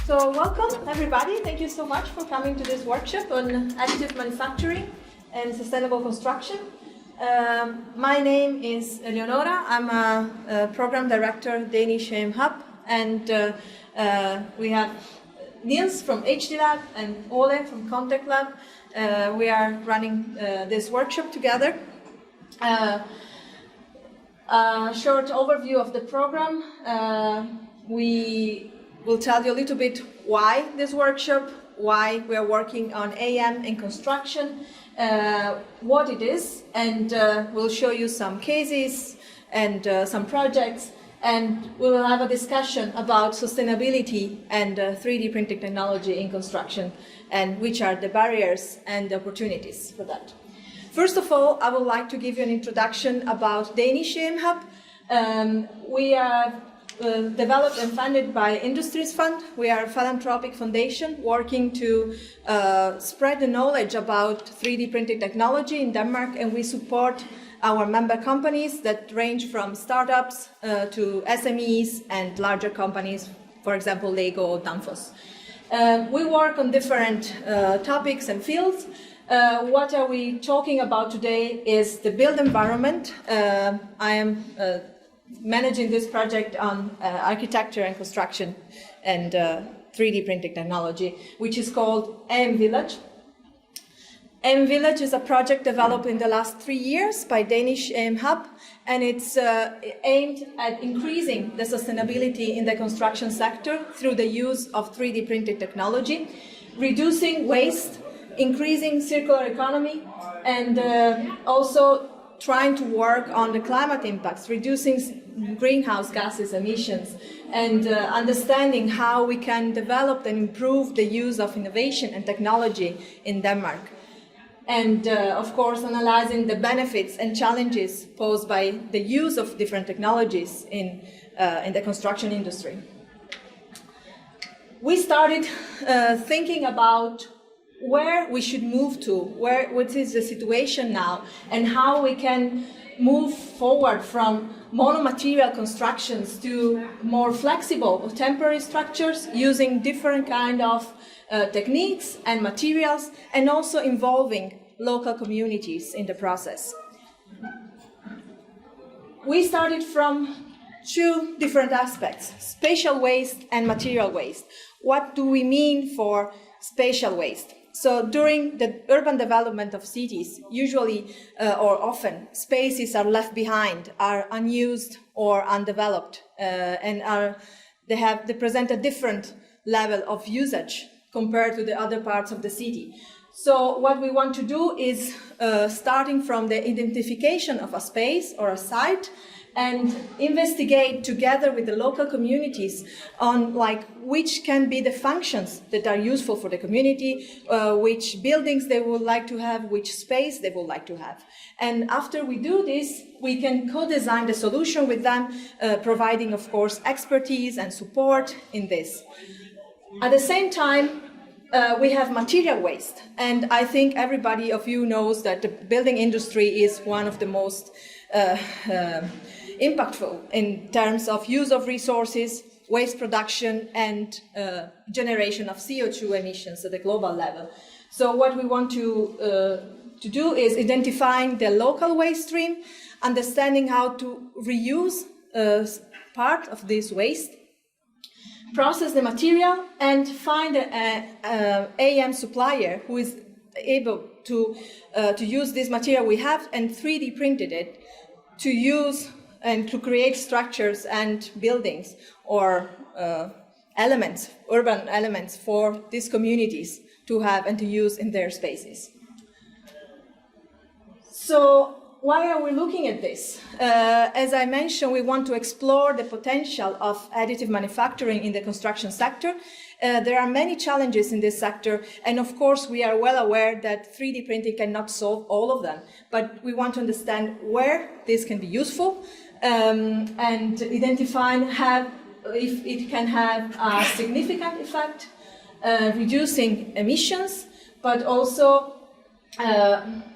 So welcome everybody, thank you so much for coming to this workshop on additive manufacturing and sustainable construction. My name is Eleonora, I'm a program director Danish AM Hub, and we have Niels from HD Lab and Ole from ConTech Lab. We are running this workshop together. A short overview of the program. We will tell you a little bit why this workshop, why we are working on AM in construction, what it is, and we'll show you some cases and some projects, and we will have a discussion about sustainability and 3D printing technology in construction, and which are the barriers and the opportunities for that. First of all, I would like to give you an introduction about Danish AM Hub. We are developed and funded by Industries Fund. We are a philanthropic foundation working to spread the knowledge about 3D printing technology in Denmark, and we support our member companies that range from startups to SMEs and larger companies, for example, Lego or Danfoss. We work on different topics and fields. What are we talking about today is the built environment. I am managing this project on architecture and construction and 3D printing technology, which is called AM Village. AM Village is a project developed in the last 3 years by Danish AM Hub, and it's aimed at increasing the sustainability in the construction sector through the use of 3D printing technology, reducing waste, increasing circular economy, and also trying to work on the climate impacts, reducing greenhouse gases emissions, and understanding how we can develop and improve the use of innovation and technology in Denmark. And of course, analyzing the benefits and challenges posed by the use of different technologies in the construction industry. We started thinking about where we should move to, what is the situation now, and how we can move forward from monomaterial constructions to more flexible or temporary structures using different kind of techniques and materials, and also involving local communities in the process. We started from two different aspects, spatial waste and material waste. What do we mean for spatial waste? So during the urban development of cities, usually or often, spaces are left behind, are unused or undeveloped, and they present a different level of usage compared to the other parts of the city. So what we want to do is, starting from the identification of a space or a site, and investigate together with the local communities on which can be the functions that are useful for the community, which buildings they would like to have, which space they would like to have. And after we do this, we can co-design the solution with them, providing, of course, expertise and support in this. At the same time, we have material waste, and I think everybody of you knows that the building industry is one of the most impactful in terms of use of resources, waste production, and generation of CO2 emissions at the global level. So what we want to do is identifying the local waste stream, understanding how to reuse part of this waste, process the material, and find an AM supplier who is able to use this material we have and 3D printed it to use and to create structures and buildings or elements, urban elements for these communities to have and to use in their spaces. So why are we looking at this? As I mentioned, we want to explore the potential of additive manufacturing in the construction sector. There are many challenges in this sector, and of course we are well aware that 3D printing cannot solve all of them, but we want to understand where this can be useful, and identifying if it can have a significant effect, reducing emissions, but also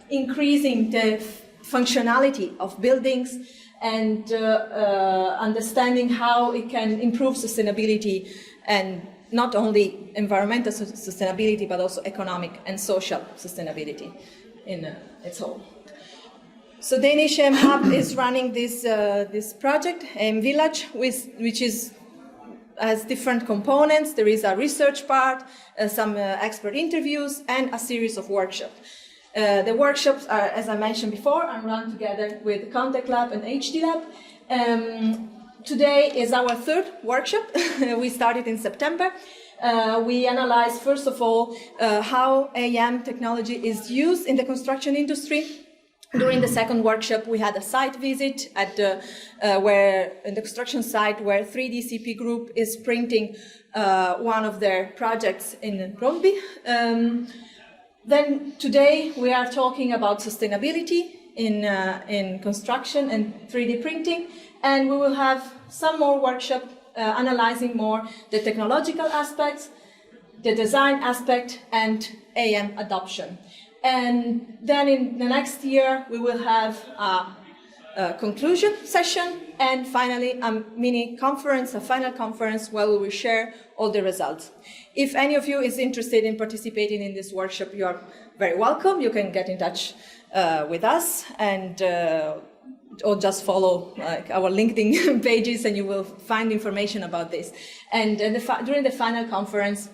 increasing the functionality of buildings, and understanding how it can improve sustainability and not only environmental sustainability, but also economic and social sustainability in its whole. So Danish AM Hub is running this project, AM Village, which has different components. There is a research part, some expert interviews, and a series of workshops. The workshops are, as I mentioned before, are run together with ConTech Lab and HD Lab. Today is our third workshop. We started in September. We analyzed, first of all, how AM technology is used in the construction industry. During the second workshop, we had a site visit at in the construction site where 3DCP Group is printing one of their projects in Brøndby. Then today we are talking about sustainability in construction and 3D printing, and we will have some more workshops analyzing more the technological aspects, the design aspect, and AM adoption. And then in the next year, we will have a conclusion session, and finally a mini conference, a final conference, where we will share all the results. If any of you is interested in participating in this workshop, you are very welcome. You can get in touch with us, and or just follow our LinkedIn pages, and you will find information about this. And during the final conference,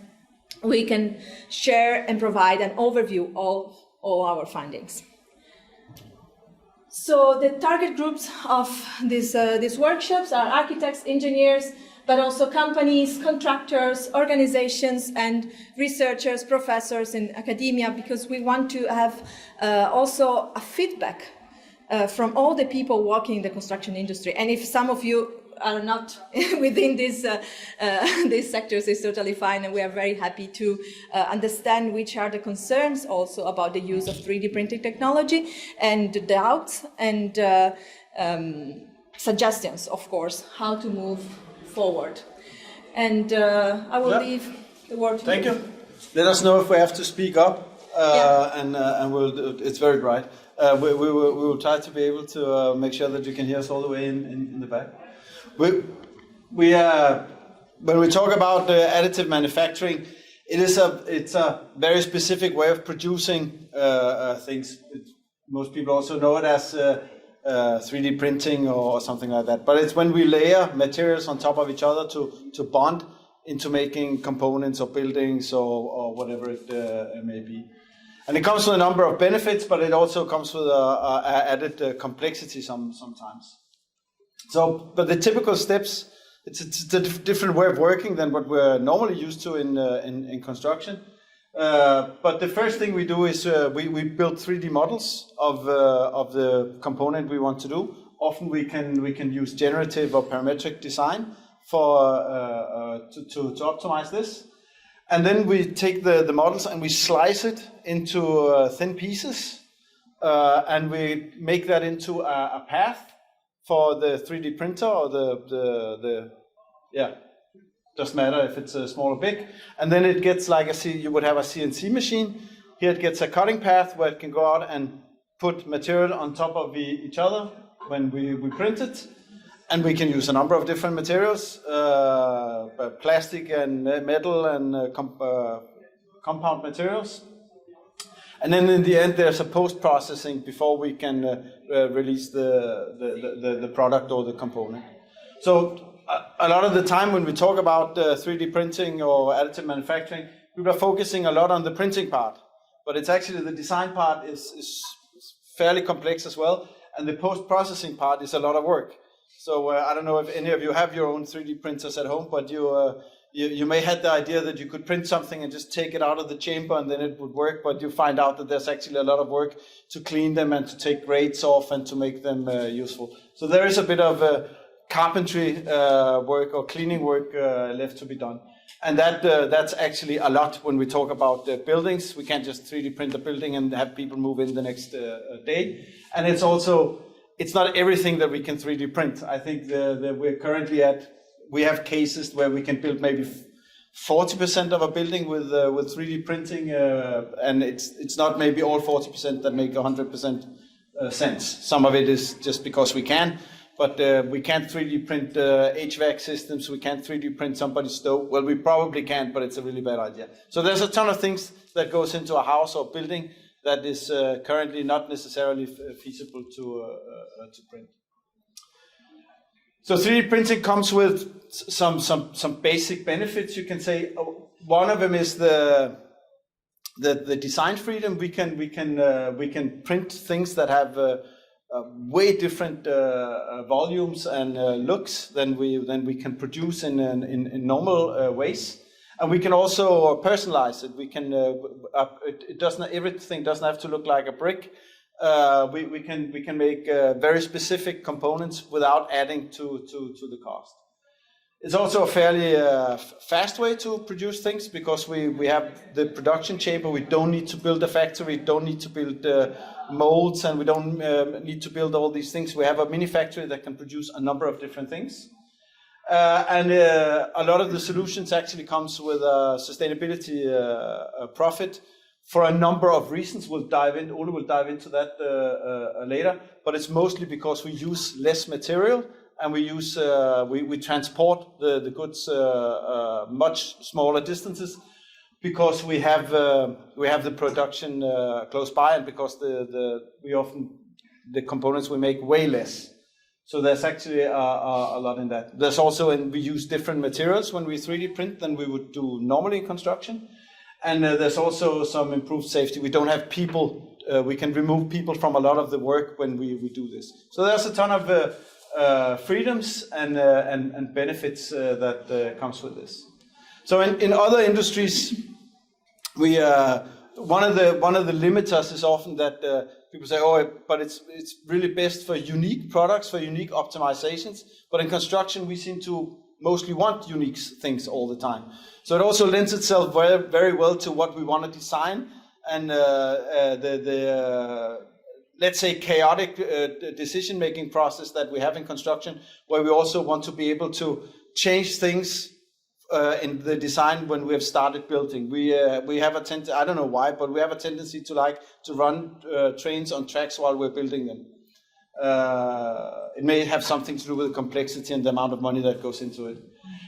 we can share and provide an overview of all our findings. So the target groups of these workshops are architects, engineers, but also companies, contractors, organizations, and researchers, professors in academia, because we want to have also a feedback from all the people working in the construction industry. And if some of you are not within these sectors, is totally fine, and we are very happy to understand which are the concerns also about the use of 3D printing technology, and the doubts and suggestions, of course, how to move forward. And I will leave the word to you. Thank you. Let us know if we have to speak up, and we'll, it's very bright. We will try to be able to make sure that you can hear us all the way in the back. When we talk about additive manufacturing, it's a very specific way of producing things. Most people also know it as 3D printing or something like that. But it's when we layer materials on top of each other to bond into making components or buildings or whatever it may be. And it comes with a number of benefits, but it also comes with added complexity sometimes. So, but the typical steps, it's a different way of working than what we're normally used to in construction. But the first thing we do is we build 3D models of the component we want to do. Often we can use generative or parametric design to optimize this. And then we take the models and we slice it into thin pieces, and we make that into a path for the 3D printer or doesn't matter if it's small or big. And then it gets like you would have a CNC machine. Here it gets a cutting path where it can go out and put material on top of each other when we print it. And we can use a number of different materials, plastic and metal and compound materials. And then in the end, there's a post-processing before we can release the product or the component. So a lot of the time when we talk about 3D printing or additive manufacturing, we are focusing a lot on the printing part. But it's actually the design part is fairly complex as well. And the post-processing part is a lot of work. So I don't know if any of you have your own 3D printers at home, but you may have the idea that you could print something and just take it out of the chamber and then it would work, but you find out that there's actually a lot of work to clean them and to take grates off and to make them useful. So there is a bit of carpentry work or cleaning work left to be done. And that's actually a lot when we talk about buildings. We can't just 3D print a building and have people move in the next day. And it's not everything that we can 3D print. I think that we're currently we have cases where we can build maybe 40% of a building with 3D printing, and it's not maybe all 40% that make 100% sense. Some of it is just because we can, but we can't 3D print HVAC systems, we can't 3D print somebody's stove. Well, we probably can, but it's a really bad idea. So there's a ton of things that goes into a house or building that is currently not necessarily feasible to print. So 3D printing comes with some basic benefits, you can say. One of them is the design freedom. We can print things that have way different volumes and looks than we can produce in normal ways. And we can also personalize it. We can everything doesn't have to look like a brick. We can make very specific components without adding to the cost. It's also a fairly fast way to produce things because we have the production chamber. We don't need to build a factory, don't need to build molds, and we don't need to build all these things. We have a mini factory that can produce a number of different things. And a lot of the solutions actually comes with a sustainability profit for a number of reasons. Ole will dive into that later, but it's mostly because we use less material and we transport the goods much smaller distances because we have the production close by, and because the components we make way less. So there's actually a lot in that. There's also, we use different materials when we 3D print than we would do normally in construction. And there's also some improved safety. We don't have people, we can remove people from a lot of the work when we do this. So there's a ton of freedoms and benefits that comes with this. So in other industries, one of the limiters is often that people say, oh, but it's really best for unique products, for unique optimizations. But in construction, we seem to mostly want unique things all the time. So it also lends itself very, very well to what we want to design, and let's say chaotic decision-making process that we have in construction, where we also want to be able to change things in the design when we have started building. We have a tendency, I don't know why, but we have a tendency to like to run trains on tracks while we're building them. It may have something to do with the complexity and the amount of money that goes into it.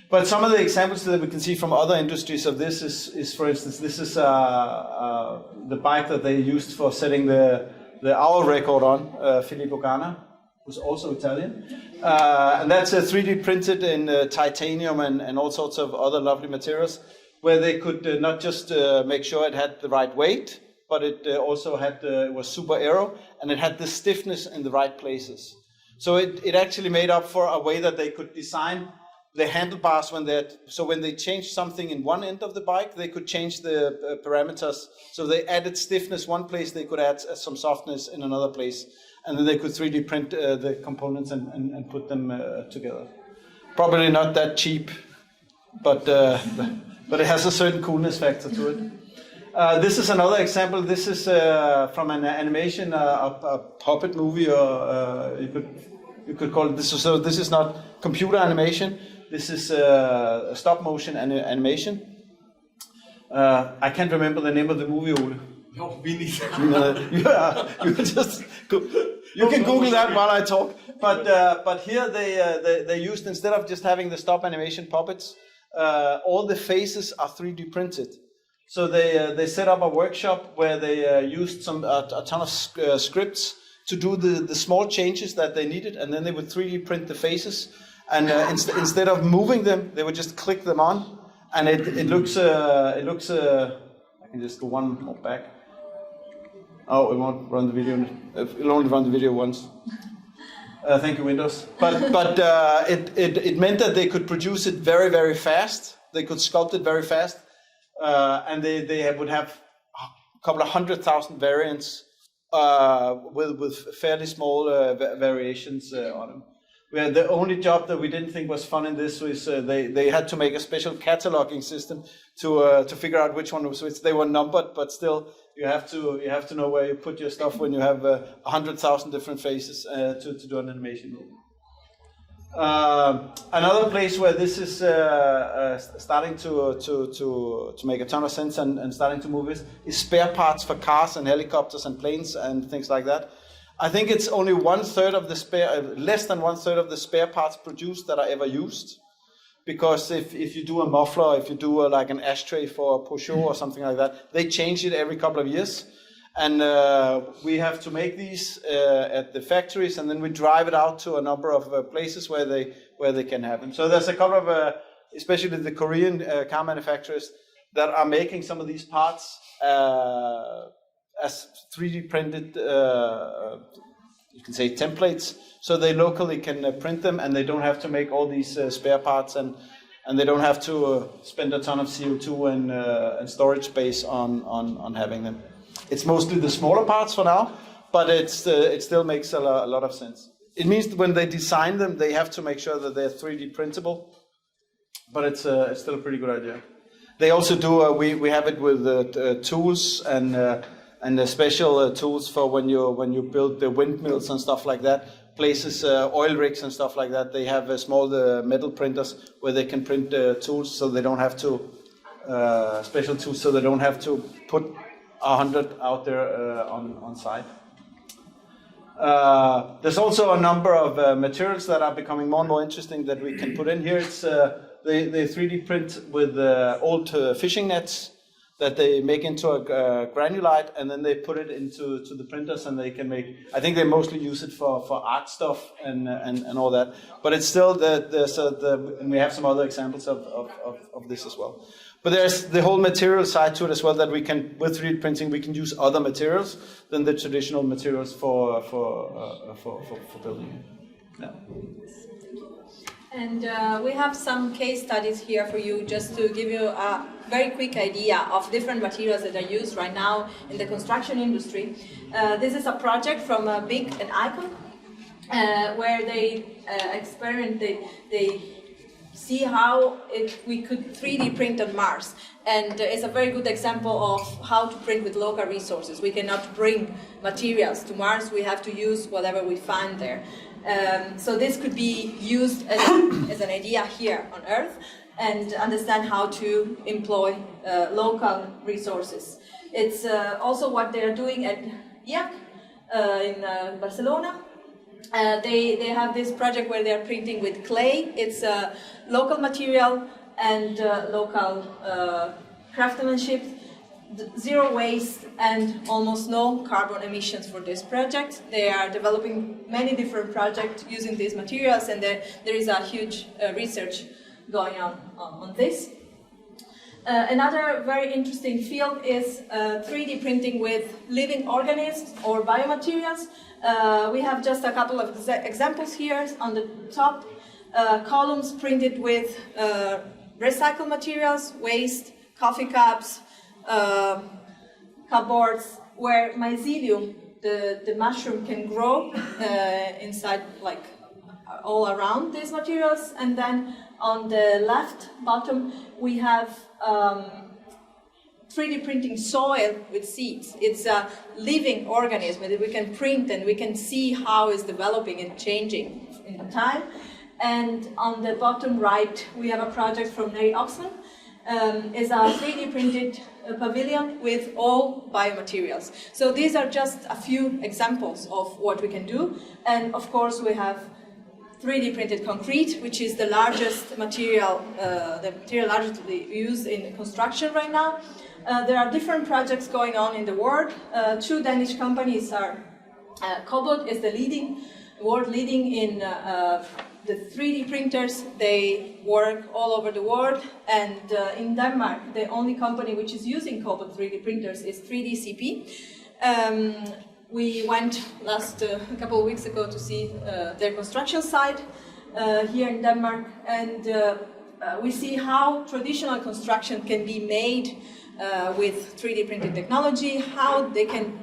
But some of the examples that we can see from other industries of this is for instance, this is the bike that they used for setting the hour record on, Filippo Ganna, who's also Italian. And that's 3D printed in titanium and all sorts of other lovely materials, where they could not just make sure it had the right weight, but it also had it was super aero, and it had the stiffness in the right places. So it actually made up for a way that they could design the handlebars when they changed something in one end of the bike, they could change the parameters. So they added stiffness one place, they could add some softness in another place, and then they could 3D print the components and put them together. Probably not that cheap, but it has a certain coolness factor to it. This is another example. This is from an animation, a puppet movie, or you could call it this. So this is not computer animation. This is a stop motion animation. I can't remember the name of the movie, Ole. No, we need you can Google that while I talk. But here they used, instead of just having the stop animation puppets, all the faces are 3D printed. So they set up a workshop where they used a ton of scripts to do the small changes that they needed, and then they would 3D print the faces. And instead of moving them, they would just click them on, and it looks. I can just go one more back. Oh, it won't run the video. It'll only run the video once. Thank you, Windows. But it meant that they could produce it very, very fast. They could sculpt it very fast, and they would have a couple of 100,000 variants with fairly small variations on them. The only job that we didn't think was fun in this was they had to make a special cataloging system to figure out which one was which. They were numbered, but still you have to know where you put your stuff when you have 100,000 different faces to do an animation movie. Another place where this is starting to make a ton of sense and starting to move is spare parts for cars and helicopters and planes and things like that. I think it's only less than 1/3 of the spare parts produced that are ever used. Because if you do a muffler, if you do like an ashtray for a Peugeot or something like that, they change it every couple of years. And we have to make these at the factories, and then we drive it out to a number of places where they can have them. So there's a couple of, especially the Korean car manufacturers, that are making some of these parts as 3D printed, you can say templates, so they locally can print them, and they don't have to make all these spare parts, and they don't have to spend a ton of CO2 and storage space on having them. It's mostly the smaller parts for now, but it still makes a lot of sense. It means that when they design them, they have to make sure that they're 3D printable, but it's still a pretty good idea. They also do, we have it with tools and the special tools for when you build the windmills and stuff like that. Places, oil rigs and stuff like that, they have small metal printers where they can print tools, so they don't have to, special tools, so they don't have to put 100 out there on site. There's also a number of materials that are becoming more and more interesting that we can put in here. It's they 3D print with old fishing nets that they make into a granulite, and then they put it into the printers, and they can make. I think they mostly use it for art stuff and all that. But it's still and we have some other examples of this as well. But there's the whole material side to it as well, that we can, with 3D printing, we can use other materials than the traditional materials for building. Yeah. And we have some case studies here for you, just to give you a very quick idea of different materials that are used right now in the construction industry. This is a project from Big and Icon, where they they see how we could 3D print on Mars. And it's a very good example of how to print with local resources. We cannot bring materials to Mars, we have to use whatever we find there. So this could be used as an idea here on Earth, and understand how to employ local resources. It's also what they're doing at IAC in Barcelona. They have this project where they're printing with clay. It's a local material and local craftsmanship, zero waste and almost no carbon emissions for this project. They are developing many different projects using these materials, and there is a huge research going on this. Another very interesting field is 3D printing with living organisms or biomaterials. We have just a couple of examples here. On the top, columns printed with recycled materials, waste, coffee cups, cupboards, where mycelium, the mushroom, can grow inside, like all around these materials. And then on the left bottom, we have 3D printing soil with seeds. It's a living organism that we can print, and we can see how it's developing and changing in time. And on the bottom right, we have a project from Neri Oxman. Is a 3D printed pavilion with all biomaterials. So these are just a few examples of what we can do. And of course, we have 3D printed concrete, which is the largest material, largely used in construction right now. There are different projects going on in the world. Two Danish companies are, Cobalt is the world leading in the 3D printers. They work all over the world, and in Denmark, the only company which is using Cobalt 3D printers is 3DCP. We went a couple of weeks ago to see their construction site here in Denmark, and we see how traditional construction can be made with 3D printing technology, how they can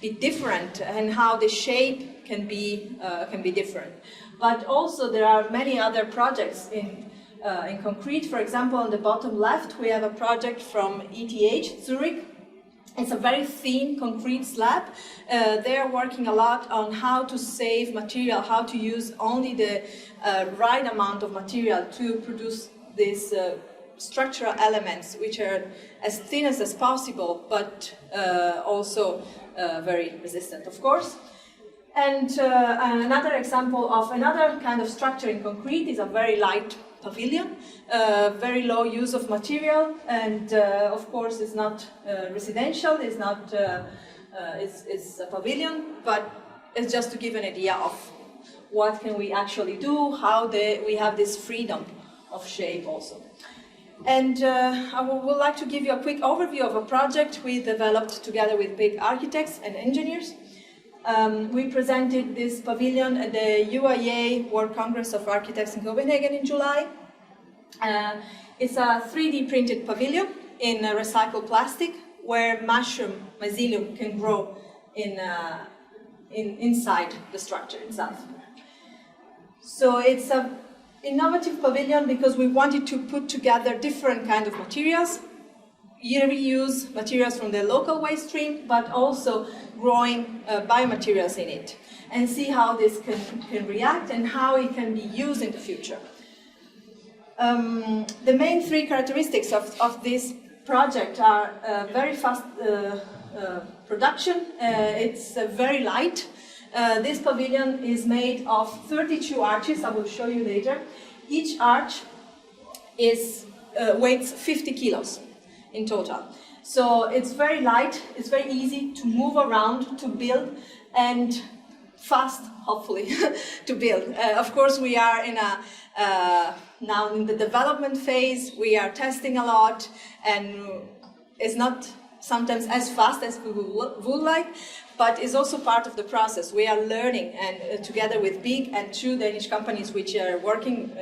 be different, and how the shape can be different. But also there are many other projects in concrete. For example, on the bottom left, we have a project from ETH Zurich. It's a very thin concrete slab. They are working a lot on how to save material, how to use only the right amount of material to produce these structural elements, which are as thin as possible, but also very resistant, of course. And another example of another kind of structure in concrete is a very light pavilion, very low use of material, and of course it's not residential, it's not, it's a pavilion, but it's just to give an idea of what can we actually do, how we have this freedom of shape also. And I would like to give you a quick overview of a project we developed together with big architects and engineers. We presented this pavilion at the UIA World Congress of Architects in Copenhagen in July. It's a 3D printed pavilion in recycled plastic where mycelium can grow inside the structure itself. So it's an innovative pavilion because we wanted to put together different kinds of materials, reuse materials from the local waste stream, but also growing biomaterials in it, and see how this can react and how it can be used in the future. The main three characteristics of this project are very fast production, it's very light. This pavilion is made of 32 arches, I will show you later. Each arch weighs 50 kilos in total. So it's very light, it's very easy to move around, to build, and fast, hopefully, to build. Of course, we are now in the development phase, we are testing a lot, and it's not sometimes as fast as we would like, but it's also part of the process. We are learning, and together with big and two Danish companies which are working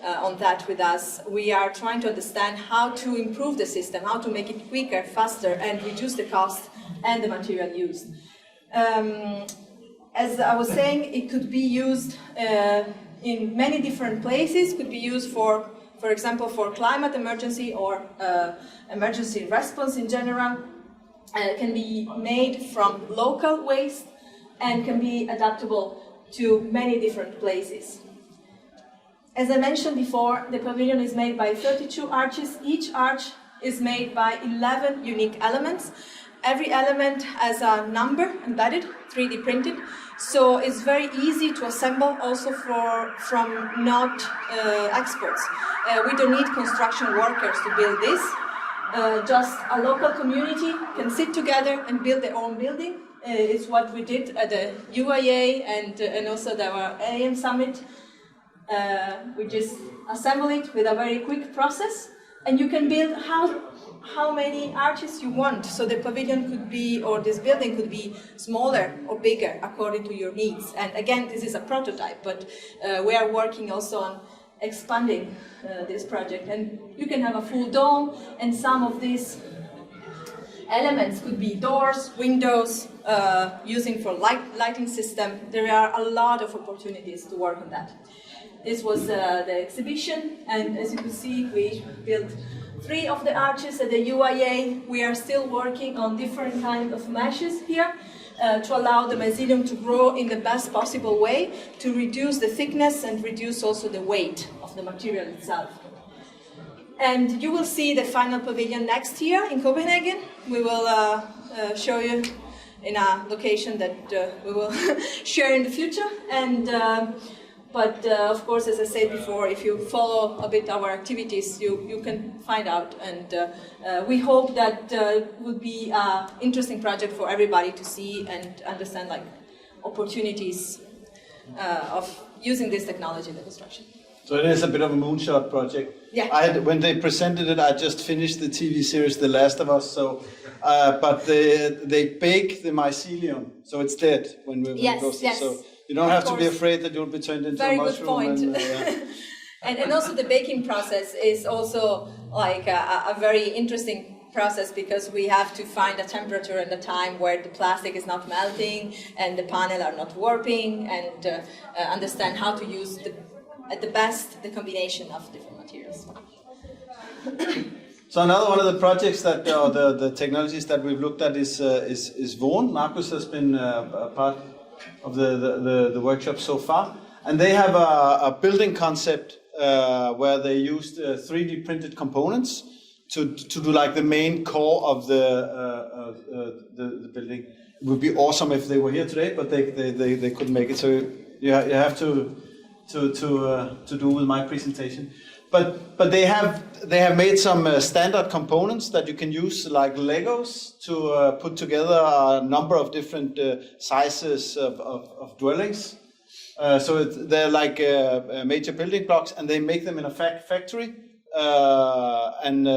on that with us, we are trying to understand how to improve the system, how to make it quicker, faster, and reduce the cost and the material used. As I was saying, it could be used in many different places. Could be used for example, for climate emergency or emergency response in general. It can be made from local waste and can be adaptable to many different places. As I mentioned before, the pavilion is made by 32 arches. Each arch is made by 11 unique elements. Every element has a number embedded, 3D printed, so it's very easy to assemble also from not experts. We don't need construction workers to build this. Just a local community can sit together and build their own building. It's what we did at the UIA and also our AM Summit. We just assemble it with a very quick process, and you can build how many arches you want. So the pavilion could be, or this building could be smaller or bigger according to your needs. And again, this is a prototype, but we are working also on expanding this project. And you can have a full dome, and some of these elements could be doors, windows, using for lighting system. There are a lot of opportunities to work on that. This was the exhibition, and as you can see, we built 3 of the arches at the UIA. We are still working on different kinds of meshes here to allow the mycelium to grow in the best possible way, to reduce the thickness and reduce also the weight of the material itself. And you will see the final pavilion next year in Copenhagen. We will show you in a location that we will share in the future. And But of course, as I said before, if you follow a bit our activities, you can find out. And we hope that will be an interesting project for everybody to see and understand, like, opportunities of using this technology in the construction. So it is a bit of a moonshot project. Yeah. When they presented it, I just finished the TV series The Last of Us. So, but they bake the mycelium, so it's dead when we Yes, yes. So you don't have to be afraid that you'll be turned into a mushroom. Very good point. And also the baking process is also like a very interesting process, because we have to find a temperature and a time where the plastic is not melting and the panel are not warping, and understand how to use at the best the combination of different materials. So another one of the projects that, the technologies that we've looked at is Vaughan. Marcus has been a part of the workshop so far, and they have a building concept where they used 3D printed components to do like the main core of the building. it would be awesome if they were here today, but they couldn't make it. So you have to do with my presentation. But they have made some standard components that you can use like Legos to put together a number of different sizes of dwellings. So they're like major building blocks, and they make them in a factory, and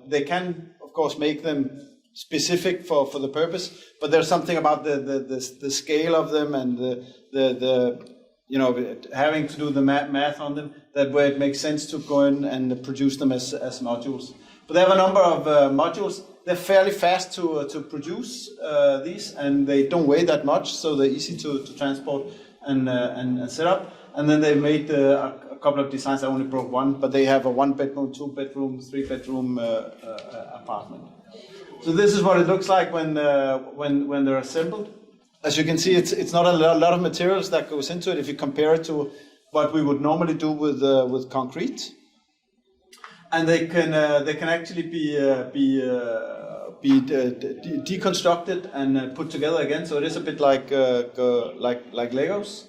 they can of course make them specific for the purpose. But there's something about the scale of them and the having to do the math on them, that where it makes sense to go in and produce them as modules. But they have a number of modules. They're fairly fast to produce these, and they don't weigh that much, so they're easy to transport and set up. And then they made a couple of designs. I only brought one, but they have a 1-bedroom, 2-bedroom, 3-bedroom apartment. So this is what it looks like when they're assembled. As you can see, it's not a lot of materials that goes into it if you compare it to what we would normally do with concrete. And they can actually be deconstructed and put together again. So it is a bit like Legos,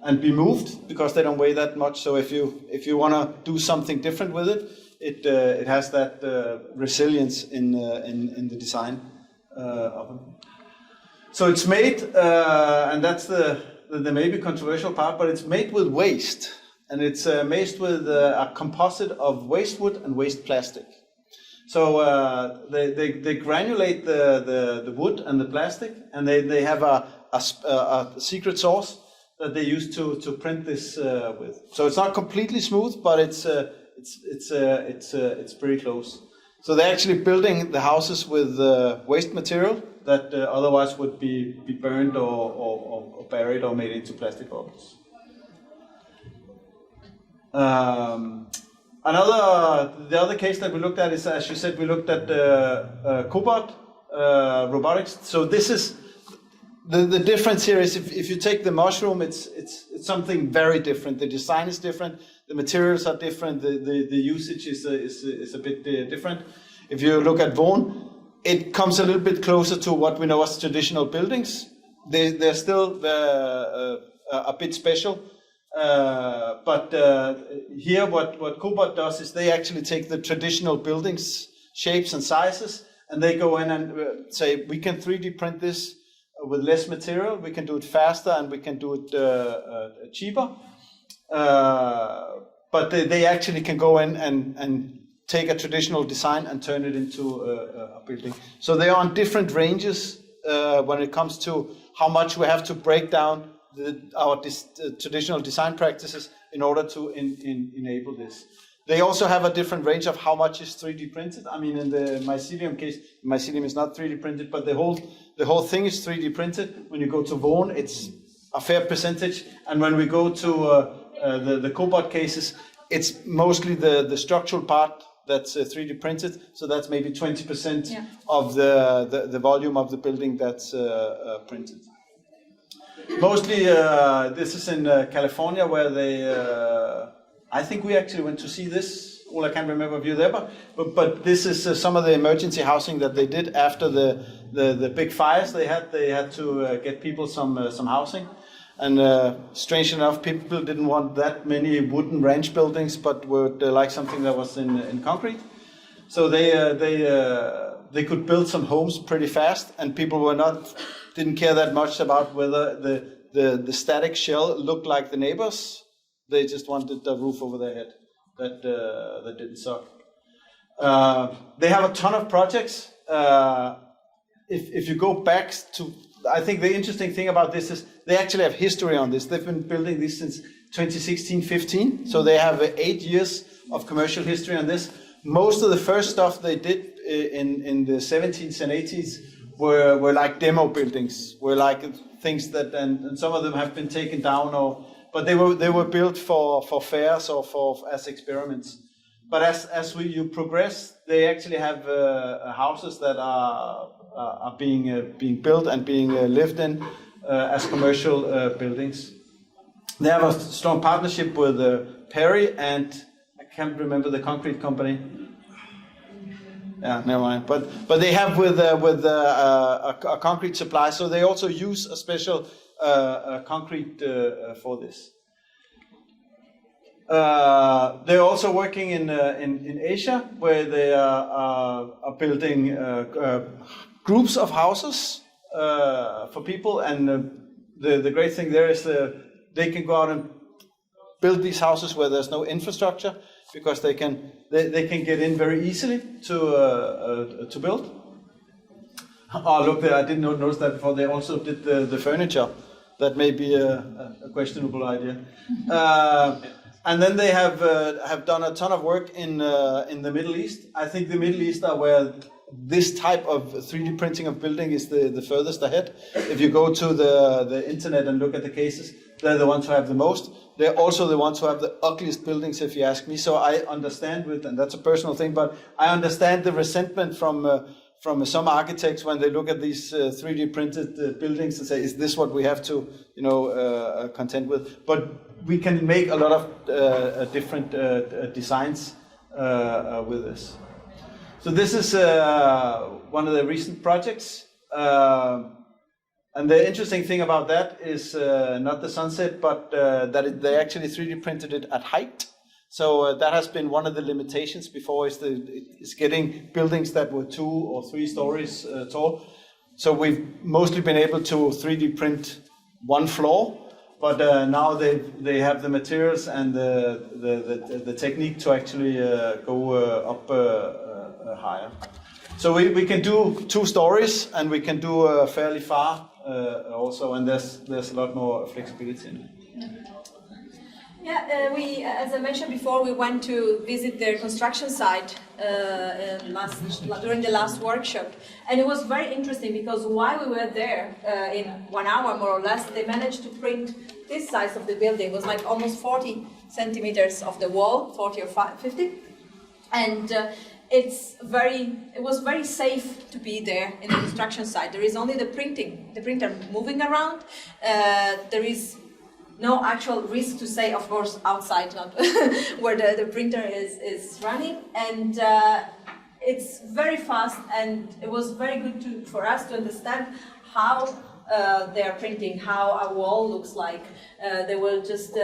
and be moved because they don't weigh that much. So if you want to do something different with it, it has that resilience in the design of them. So it's made, and that's the maybe controversial part, but it's made with waste, and it's made with a composite of waste wood and waste plastic. So they granulate the wood and the plastic, and they have a secret sauce that they use to print this with. So it's not completely smooth, but it's pretty close. So they're actually building the houses with waste material that otherwise would be burned or buried or made into plastic bottles. The other case that we looked at is, as you said, we looked at cobot robotics. So this is the difference here is if you take the mushroom, it's something very different. The design is different. The materials are different. The usage is a bit different. If you look at Vaughan, it comes a little bit closer to what we know as traditional buildings. They're still a bit special. But here what Cobot does is they actually take the traditional buildings, shapes and sizes, and they go in and say, we can 3D print this with less material, we can do it faster, and we can do it cheaper. But they actually can go in and take a traditional design and turn it into a building. So they are on different ranges when it comes to how much we have to break down our traditional design practices in order to enable this. They also have a different range of how much is 3D printed. I mean, in the mycelium case, mycelium is not 3D printed, but the whole thing is 3D printed. When you go to Vaughan, it's a fair percentage, and when we go to the Cobot cases, it's mostly the structural part that's 3D printed. So that's maybe 20% of the volume of the building that's printed. Mostly, this is in California, where they. I think we actually went to see this. Well, I can't remember if you were there, but this is some of the emergency housing that they did after the big fires they had. They had to get people some housing, and strange enough, people didn't want that many wooden ranch buildings, but would like something that was in concrete. So they could build some homes pretty fast, and people didn't care that much about whether the static shell looked like the neighbors. They just wanted the roof over their head that didn't suck. They have a ton of projects. If you go back to, I think the interesting thing about this is they actually have history on this. They've been building this since 2016-15, so they have 8 years of commercial history on this. Most of the first stuff they did in the 70s and 80s were like demo buildings, were like things that, and some of them have been taken down, but they were built for fairs or as experiments. But as you progress, they actually have houses that are being built and being lived in as commercial buildings. They have a strong partnership with Perry and I can't remember the concrete company. Yeah, never mind. But they have with a concrete supply, so they also use a special concrete for this. They're also working in Asia, where they are building groups of houses for people, and the great thing there is they can go out and build these houses where there's no infrastructure, because they can get in very easily to build. Oh, look there! I didn't notice that before. They also did the furniture. That may be a questionable idea. And then they have done a ton of work in the Middle East. I think the Middle East are where this type of 3D printing of building is the furthest ahead. If you go to the internet and look at the cases, they're the ones who have the most. They're also the ones who have the ugliest buildings, if you ask me. So I understand and that's a personal thing, but I understand the resentment from some architects when they look at these 3D printed buildings and say, is this what we have to, contend with? But we can make a lot of different designs with this. So this is one of the recent projects. And the interesting thing about that is not the sunset, but that they actually 3D printed it at height. So that has been one of the limitations before, is getting buildings that were 2 or 3 stories tall. So we've mostly been able to 3D print one floor, but now they have the materials and the technique to actually go up higher. So we can do 2 stories, and we can do fairly far also, and there's a lot more flexibility in it. Yeah, we, as I mentioned before, we went to visit their construction site during the last workshop, and it was very interesting because while we were there, in 1 hour more or less, they managed to print this size of the building. It was like almost 40 centimeters of the wall, 40 or 50, and it was very safe to be there in the construction site. There is only the printer moving around. There is no actual risk to say, of course, outside, not where the printer is running, and it's very fast, and it was very good for us to understand how they are printing, how a wall looks like. They will just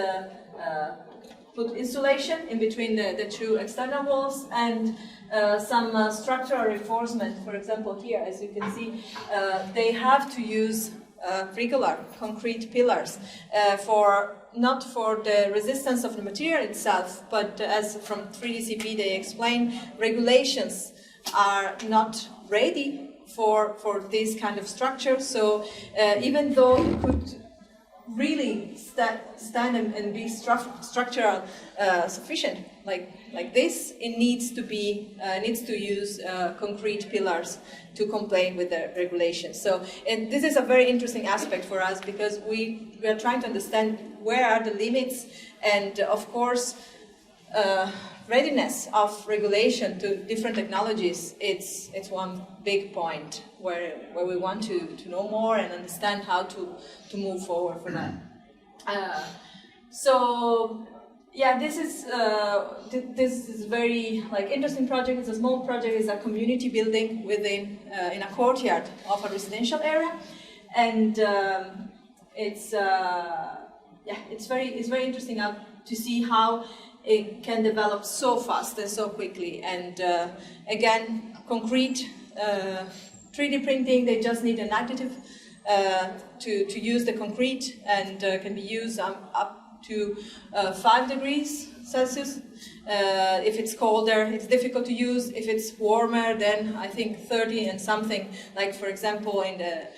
put insulation in between the 2 external walls, and some structural reinforcement. For example, here, as you can see, they have to use regular concrete pillars not for the resistance of the material itself, but as from 3DCP they explain, regulations are not ready for this kind of structure. So even though it could really stand and be structural sufficient like this, it needs to use concrete pillars to comply with the regulations. So, and this is a very interesting aspect for us, because we are trying to understand where are the limits, and of course readiness of regulation to different technologies. It's one big point where we want to know more and understand how to move forward for that. So yeah, this is a very interesting project. It's a small project. It's a community building within in a courtyard of a residential area, and it's very interesting now to see how it can develop so fast and so quickly. And again, concrete 3D printing. They just need an additive to use the concrete, and can be used up to 5 degrees Celsius. If it's colder, it's difficult to use. If it's warmer, then I think 30 and something. Like, for example, in the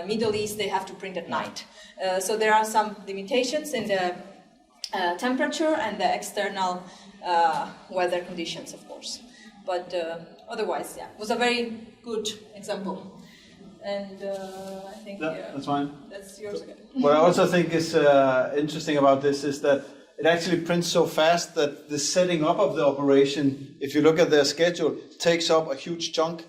Middle East, they have to print at night. So there are some limitations in the temperature and the external weather conditions, of course. But otherwise, yeah, it was a very good example. And I think that's fine. That's yours again. What I also think is interesting about this is that it actually prints so fast that the setting up of the operation, if you look at their schedule, takes up a huge chunk.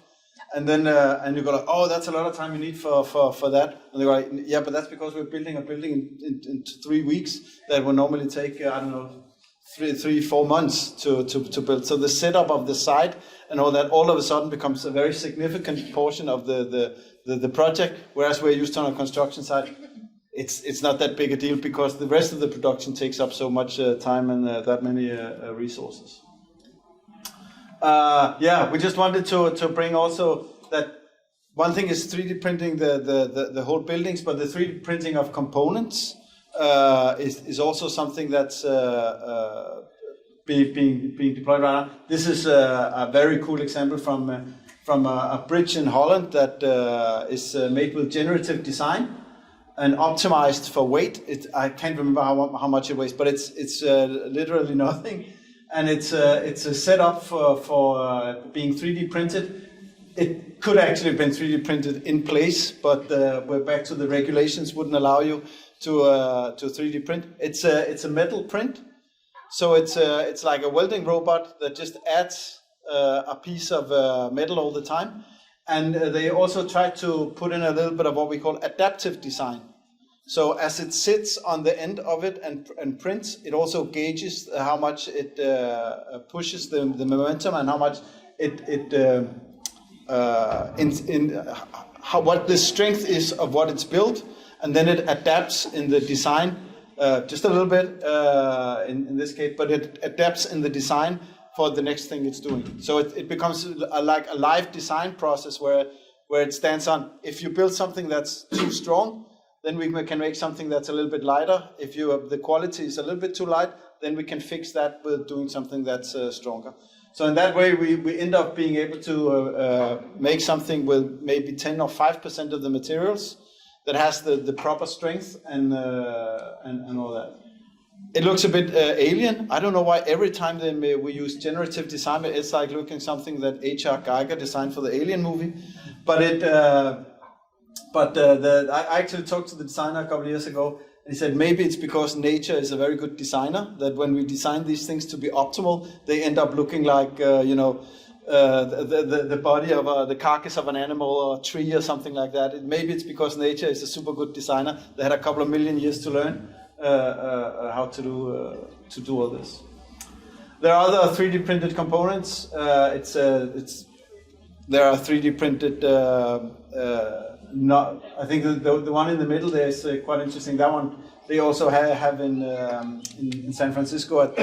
And then and you go like, oh, that's a lot of time you need for that. And they go like, yeah, but that's because we're building a building in 3 weeks that will normally take, I don't know, 4 months to build. So the setup of the site and all that all of a sudden becomes a very significant portion of the project, whereas we're used to on a construction site, it's not that big a deal because the rest of the production takes up so much time and that many resources. We just wanted to bring also that one thing is 3D printing the whole buildings, but the 3D printing of components is also something that's being deployed right now. This is a very cool example from a bridge in Holland that is made with generative design and optimized for weight. I can't remember how much it weighs, but it's literally nothing, and it's a setup for being 3D printed. It could actually have been 3D printed in place, but we're back to the regulations wouldn't allow you to 3D print. It's a metal print, so it's like a welding robot that just adds a piece of metal all the time. And they also try to put in a little bit of what we call adaptive design. So as it sits on the end of it and prints, it also gauges how much it pushes the momentum and how much what the strength is of what it's built, and then it adapts in the design just a little bit in this case, but it adapts in the design for the next thing it's doing. So it becomes like a live design process where it stands on. If you build something that's too strong, then we can make something that's a little bit lighter. If the quality is a little bit too light, then we can fix that with doing something that's stronger. So in that way, we end up being able to make something with maybe 10 or 5% of the materials that has the proper strength and all that. It looks a bit alien. I don't know why every time we use generative design, it's like looking something that H.R. Geiger designed for the Alien movie. But I actually talked to the designer a couple of years ago, and he said maybe it's because nature is a very good designer, that when we design these things to be optimal, they end up looking like the body of the carcass of an animal or a tree or something like that. Maybe it's because nature is a super good designer. They had a couple of million years to learn how to do all this. There are other 3D printed components. There are 3D printed. I think the one in the middle there is quite interesting. That one they also have in San Francisco at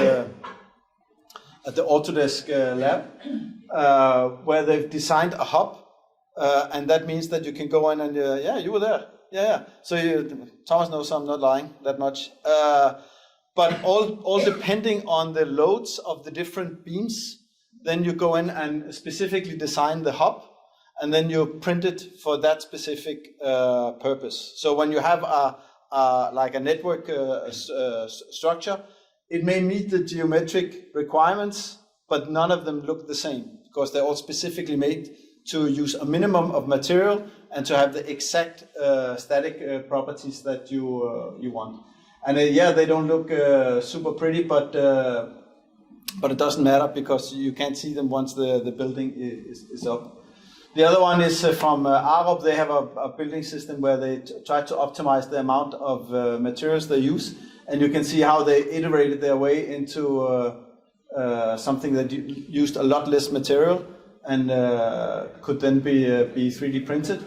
the Autodesk lab, where they've designed a hub, and that means that you can go in and you were there. Yeah. So Thomas knows I'm not lying that much. But all depending on the loads of the different beams, then you go in and specifically design the hub, and then you print it for that specific purpose. So when you have like a network structure, it may meet the geometric requirements, but none of them look the same because they're all specifically made to use a minimum of material and to have the exact static properties that you want. And they don't look super pretty, but it doesn't matter because you can't see them once the building is up. The other one is from Arup. They have a building system where they try to optimize the amount of materials they use, and you can see how they iterated their way into something that used a lot less material and could then be 3D printed.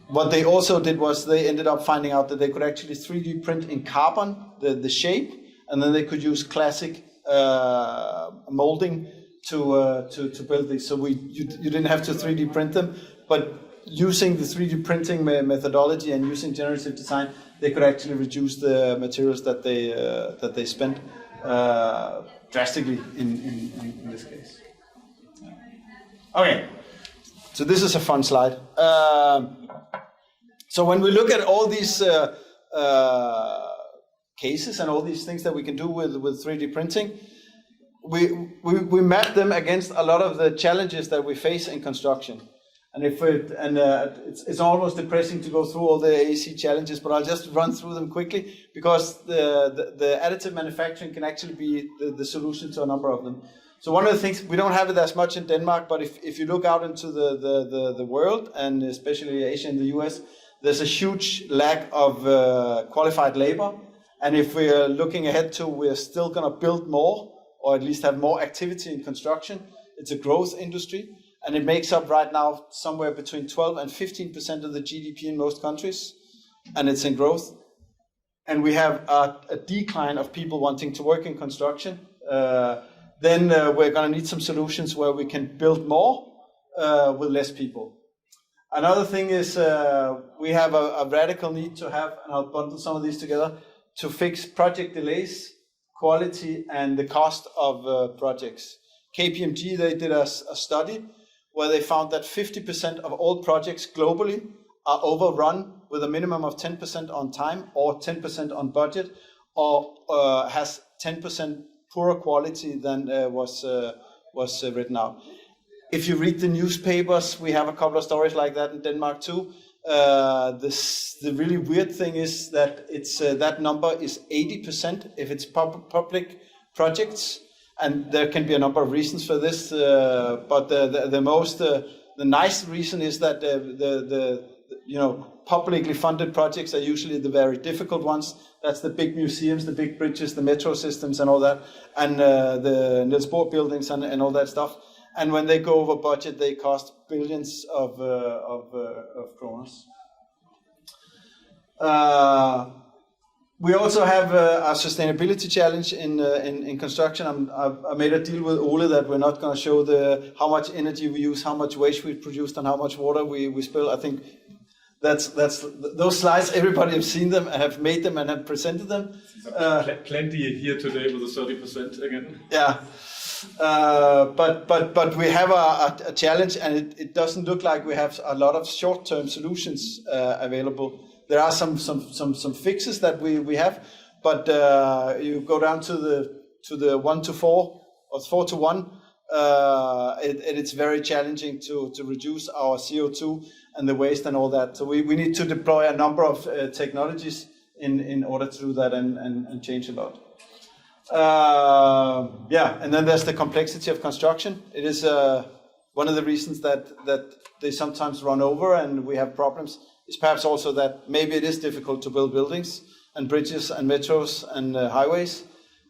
What they also did was they ended up finding out that they could actually 3D print in carbon the shape, and then they could use classic molding to build these. So you didn't have to 3D print them, but using the 3D printing methodology and using generative design, they could actually reduce the materials that they spent drastically in this case. Okay, so this is a fun slide. So when we look at all these cases and all these things that we can do with 3D printing, we map them against a lot of the challenges that we face in construction. And it's almost depressing to go through all the AEC challenges, but I'll just run through them quickly because the additive manufacturing can actually be the solution to a number of them. So one of the things, we don't have it as much in Denmark, but if you look out into the world, and especially Asia and the US, there's a huge lack of qualified labor. And if we are looking ahead to, we're still going to build more, or at least have more activity in construction. It's a growth industry, and it makes up right now somewhere between 12 and 15% of the GDP in most countries, and it's in growth. And we have a decline of people wanting to work in construction. Then we're going to need some solutions where we can build more with less people. Another thing is we have a radical need to have, and I'll bundle some of these together, to fix project delays, quality, and the cost of projects. KPMG, they did a study where they found that 50% of all projects globally are overrun with a minimum of 10% on time or 10% on budget, or has 10% poorer quality than was written out. If you read the newspapers, we have a couple of stories like that in Denmark too. The really weird thing is that it's that number is 80% if it's public projects, and there can be a number of reasons for this. But the nice reason is that the publicly funded projects are usually the very difficult ones. That's the big museums, the big bridges, the metro systems, and all that, and the Niels Bohr buildings and all that stuff. And when they go over budget, they cost billions of kroners. We also have a sustainability challenge in construction. I made a deal with Ole that we're not going to show how much energy we use, how much waste we produced, and how much water we spill. I think that's those slides. Everybody have seen them, have made them, and have presented them. Plenty here today with the 30% again. Yeah. But we have a challenge, and it doesn't look like we have a lot of short-term solutions available. There are some fixes that we have, but you go down to the 1 to 4 or 4 to 1. It's very challenging to reduce our CO2 and the waste and all that. So we need to deploy a number of technologies in order to do that and change a lot. And then there's the complexity of construction. It is one of the reasons that they sometimes run over and we have problems. It's perhaps also that maybe it is difficult to build buildings and bridges and metros and highways,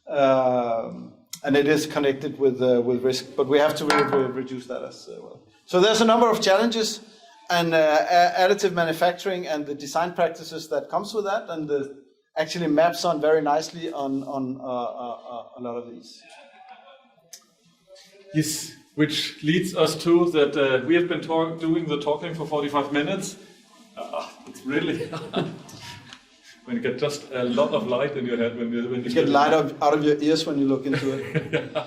and it is connected with risk. But we have to really reduce that as well. So there's a number of challenges, and additive manufacturing and the design practices that comes with that, and actually maps on very nicely on a lot of these. Yes, which leads us to that we have been doing the talking for 45 minutes. It's really when you get just a lot of light in your head when you get light out of your ears when you look into it. Yeah.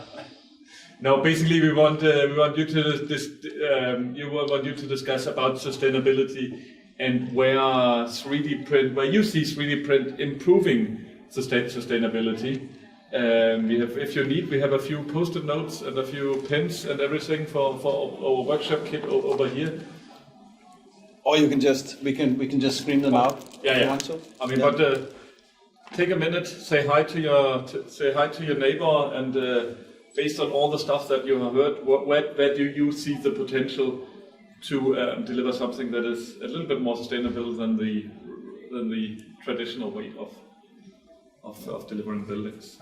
Now, basically, we want you to discuss about sustainability and where you see 3D print improving sustainability. If you need, we have a few post-it notes and a few pens and everything for our workshop kit over here. Or we can just scream them out. Yeah, if you want to. I mean, but take a minute, say hi to your neighbor, and based on all the stuff that you have heard, where do you see the potential to deliver something that is a little bit more sustainable than the traditional way of delivering buildings?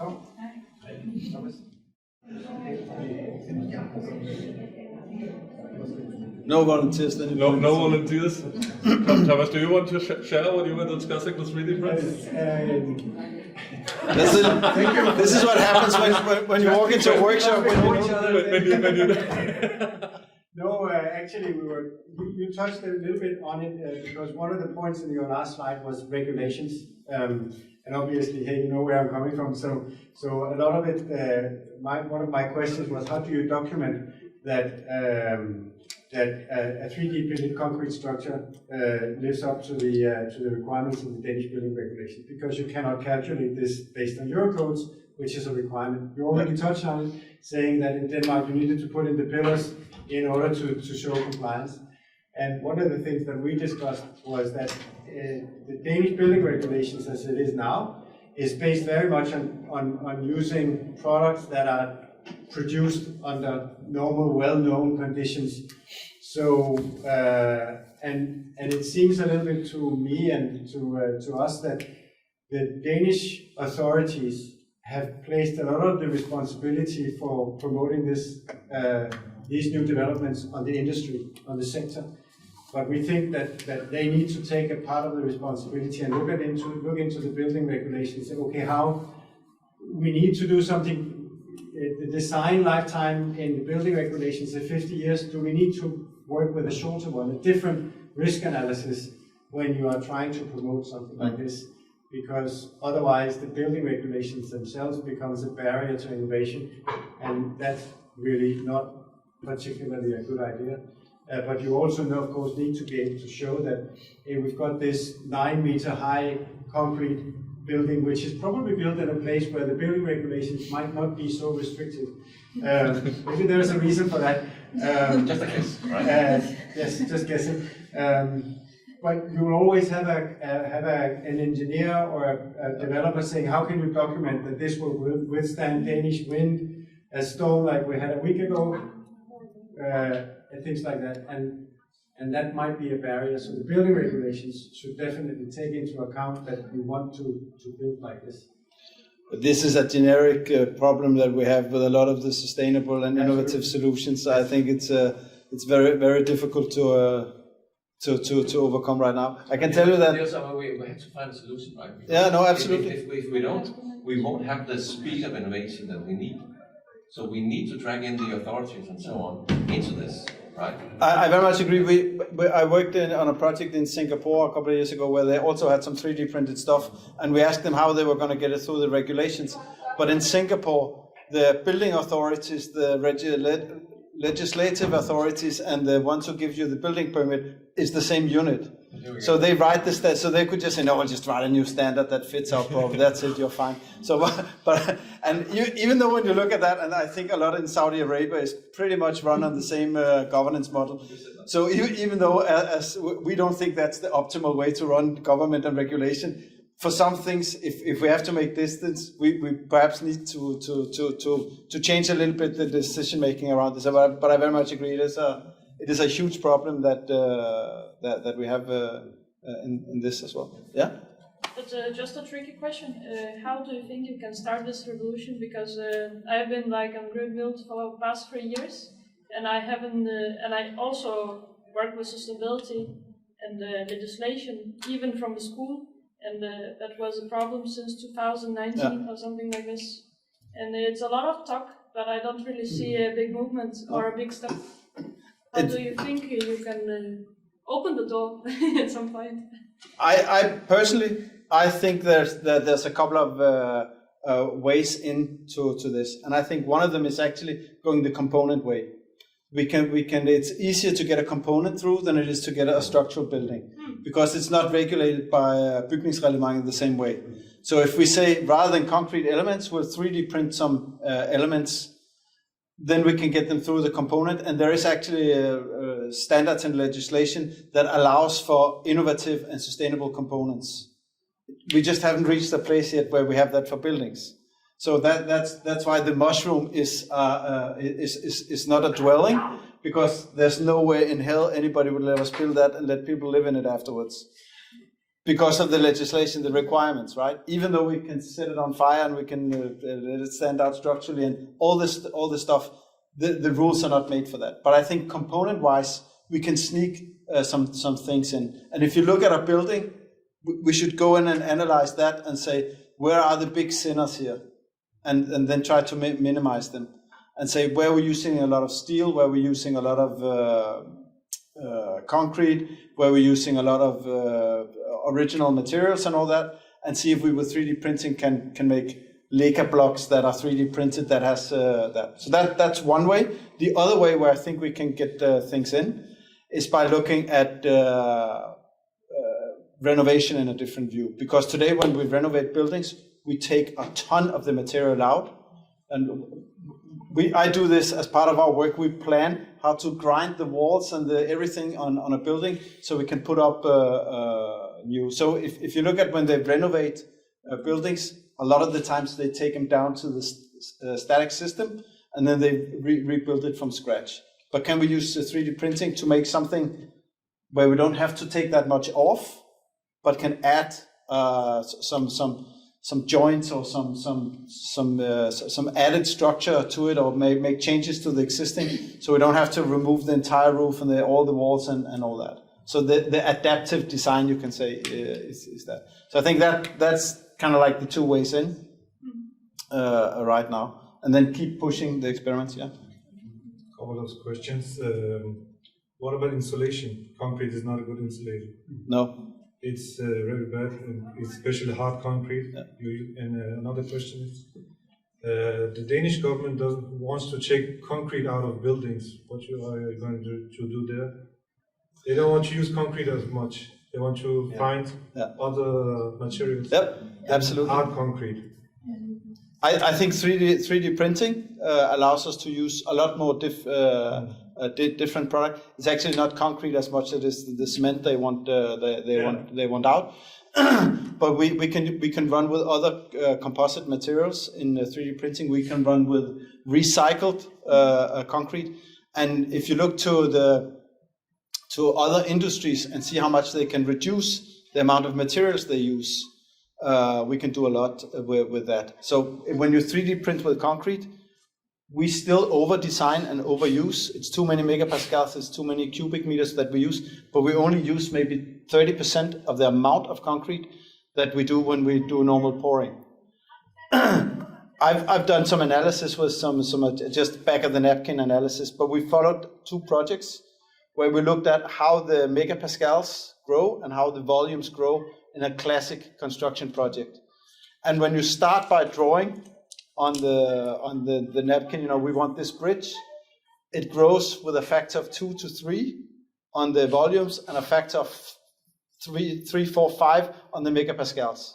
No volunteers then? No volunteers? Thomas, do you want to share what you were discussing with 3D print? This is what happens when you walk into a workshop. No, actually, you touched a little bit on it because one of the points in your last slide was regulations, and obviously, hey, you know where I'm coming from. So a lot of it, one of my questions was, how do you document that a 3D printed concrete structure lives up to the requirements of the Danish building regulations? Because you cannot calculate this based on Eurocodes, which is a requirement. You already touched on it, saying that in Denmark you needed to put in the pillars in order to show compliance. And one of the things that we discussed was that the Danish building regulations, as it is now, is based very much on using products that are produced under normal, well-known conditions. So, and it seems a little bit to me and to us that the Danish authorities have placed a lot of the responsibility for promoting these new developments on the industry, on the sector. But we think that they need to take a part of the responsibility and look into the building regulations and say, okay, how we need to do something. The design lifetime in the building regulations is 50 years. Do we need to work with a shorter one, a different risk analysis when you are trying to promote something like this? Because otherwise the building regulations themselves becomes a barrier to innovation, and that's really not particularly a good idea. But you also, of course, need to be able to show that hey, we've got this 9-meter high concrete building, which is probably built in a place where the building regulations might not be so restrictive. Maybe there's a reason for that. Just a guess, right? Yes, just guessing. But you will always have an engineer or a developer saying, how can you document that this will withstand Danish wind, a storm like we had a week ago, and things like that. And that might be a barrier. So the building regulations should definitely take into account that we want to build like this. But this is a generic problem that we have with a lot of the sustainable and innovative solutions. I think it's very, very difficult to overcome right now. I can tell you that. We have to find a solution, right? Yeah, no, absolutely. If we don't, we won't have the speed of innovation that we need. So we need to drag in the authorities and so on into this. Right. I very much agree. I worked on a project in Singapore a couple of years ago where they also had some 3D printed stuff, and we asked them how they were going to get it through the regulations. But in Singapore, the building authorities, the legislative authorities, and the ones who give you the building permit is the same unit. So they write the so they could just say, no, we'll just write a new standard that fits our problem. That's it, you're fine. So, even though when you look at that, and I think a lot in Saudi Arabia is pretty much run on the same governance model. So even though as we don't think that's the optimal way to run government and regulation, for some things, if we have to make distance, we perhaps need to change a little bit the decision making around this. But I very much agree. It is a huge problem that we have in this as well. Yeah. It's just a tricky question. How do you think you can start this revolution? Because I've been like on grid build for the past 3 years, and I haven't. And I also work with sustainability and legislation, even from the school. And that was a problem since 2019 or something like this. And it's a lot of talk, but I don't really see a big movement or a big step. How do you think you can open the door at some point? I personally, I think there's a couple of ways into this, and I think one of them is actually going the component way. We can. It's easier to get a component through than it is to get a structural building, because it's not regulated by bygningsreglement in the same way. So if we say rather than concrete elements, we'll 3D print some elements, then we can get them through the component. And there is actually standards and legislation that allows for innovative and sustainable components. We just haven't reached a place yet where we have that for buildings. So that's why the mushroom is not a dwelling, because there's no way in hell anybody would let us build that and let people live in it afterwards, because of the legislation, the requirements, right? Even though we can set it on fire and we can let it stand out structurally and all this stuff, the rules are not made for that. But I think component-wise, we can sneak some things in. And if you look at a building, we should go in and analyze that and say, where are the big sinners here? And then try to minimize them, and say where we're using a lot of steel, where we're using a lot of concrete, where we're using a lot of original materials and all that, and see if we with 3D printing can make Lego blocks that are 3D printed that has that. So that's one way. The other way where I think we can get things in is by looking at renovation in a different view. Because today when we renovate buildings, we take a ton of the material out, and I do this as part of our work. We plan how to grind the walls and everything on a building so we can put up new. So if you look at when they renovate buildings, a lot of the times they take them down to the static system and then they rebuild it from scratch. But can we use 3D printing to make something where we don't have to take that much off, but can add some joints or some added structure to it, or make changes to the existing, so we don't have to remove the entire roof and all the walls and all that. So the adaptive design, you can say, is that. So I think that's kind of like the two ways in right now, and then keep pushing the experiments. Yeah. Couple of questions. What about insulation? Concrete is not a good insulator. No. It's very bad, and especially hard concrete. Yeah. And another question is, the Danish government wants to take concrete out of buildings. What are you going to do there? They don't want to use concrete as much. They want to find other materials. Yep, absolutely. Hard concrete. I think 3D printing allows us to use a lot more different product. It's actually not concrete as much as it is the cement they want. They want out. But we can run with other composite materials in 3D printing. We can run with recycled concrete. And if you look to other industries and see how much they can reduce the amount of materials they use, we can do a lot with that. So when you 3D print with concrete, we still over-design and overuse. It's too many megapascals, it's too many cubic meters that we use, but we only use maybe 30% of the amount of concrete that we do when we do normal pouring. I've done some analysis with some just back of the napkin analysis, but we followed 2 projects where we looked at how the megapascals grow and how the volumes grow in a classic construction project. And when you start by drawing on the napkin, we want this bridge, it grows with a factor of 2 to 3 on the volumes and a factor of 3, 4, 5 on the megapascals.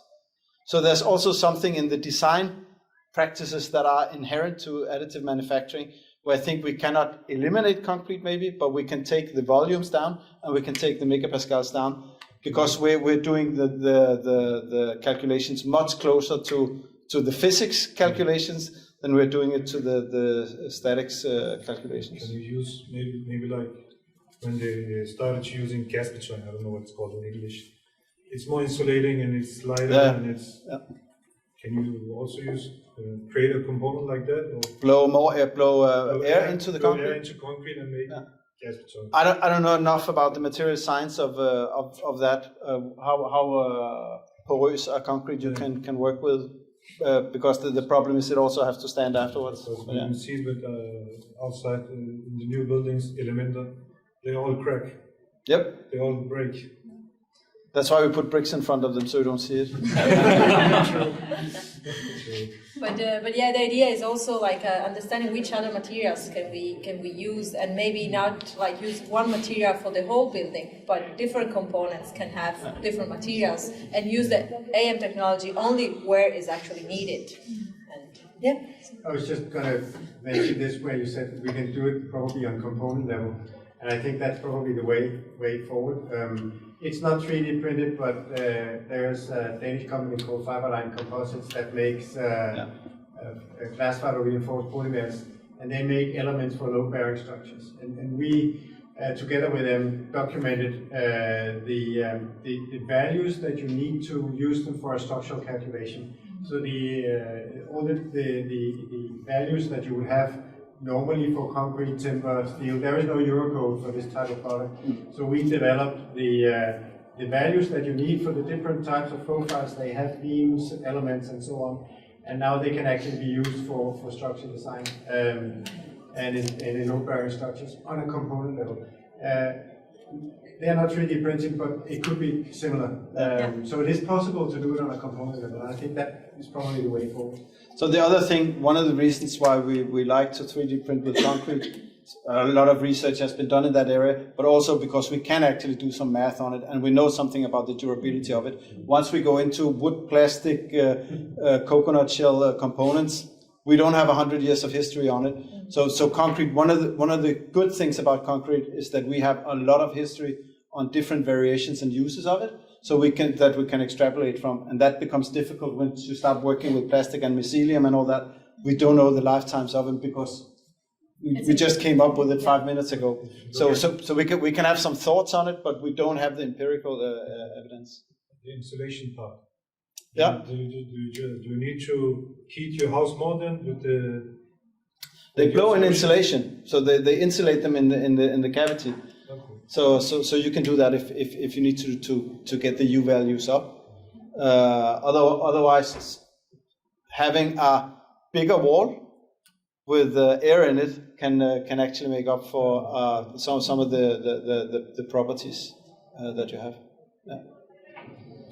So there's also something in the design practices that are inherent to additive manufacturing, where I think we cannot eliminate concrete maybe, but we can take the volumes down and we can take the megapascals down, because we're doing the calculations much closer to the physics calculations than we're doing it to the statics calculations. Can you use maybe like when they started using gas beton, I don't know what it's called in English. It's more insulating and it's lighter and it's. Yeah. Can you also use create a component like that? Or blow air into the concrete. Air into concrete and make gas beton. I don't know enough about the material science of that. How porous a concrete you can work with. Because the problem is it also has to stand afterwards. You can see that outside in the new buildings, Elementer, they all crack. Yep. They all break. That's why we put bricks in front of them so you don't see it. But yeah, the idea is also like understanding which other materials can we use, and maybe not like use one material for the whole building, but different components can have different materials, and use the AM technology only where is actually needed. And yeah. I was just going to mention this where you said we can do it probably on component level, and I think that's probably the way forward. It's not 3D printed, but there's a Danish company called Fiberline Composites that makes glass fiber reinforced polymers, and they make elements for load-bearing structures. And we, together with them, documented the values that you need to use them for a structural calculation. So all the values that you would have normally for concrete, timber, steel, there is no Eurocode for this type of product. So we developed the values that you need for the different types of profiles. They have beams, elements, and so on. And now they can actually be used for structure design and in load-bearing structures on a component level. They are not 3D printing, but it could be similar. So it is possible to do it on a component level. And I think that is probably the way forward. So the other thing, one of the reasons why we like to 3D print with concrete, a lot of research has been done in that area, but also because we can actually do some math on it and we know something about the durability of it. Once we go into wood, plastic, coconut shell components, we don't have 100 years of history on it. So concrete, one of the good things about concrete is that we have a lot of history on different variations and uses of it. So we can extrapolate from, and that becomes difficult when you start working with plastic and mycelium and all that. We don't know the lifetimes of them because we just came up with it 5 minutes ago. So we can have some thoughts on it, but we don't have the empirical evidence. The insulation part. Yeah. Do you need to heat your house more than with the? They blow in insulation, so they insulate them in the cavity. Okay. So you can do that if you need to get the U values up. Otherwise, having a bigger wall with air in it can actually make up for some of the properties that you have. Yeah.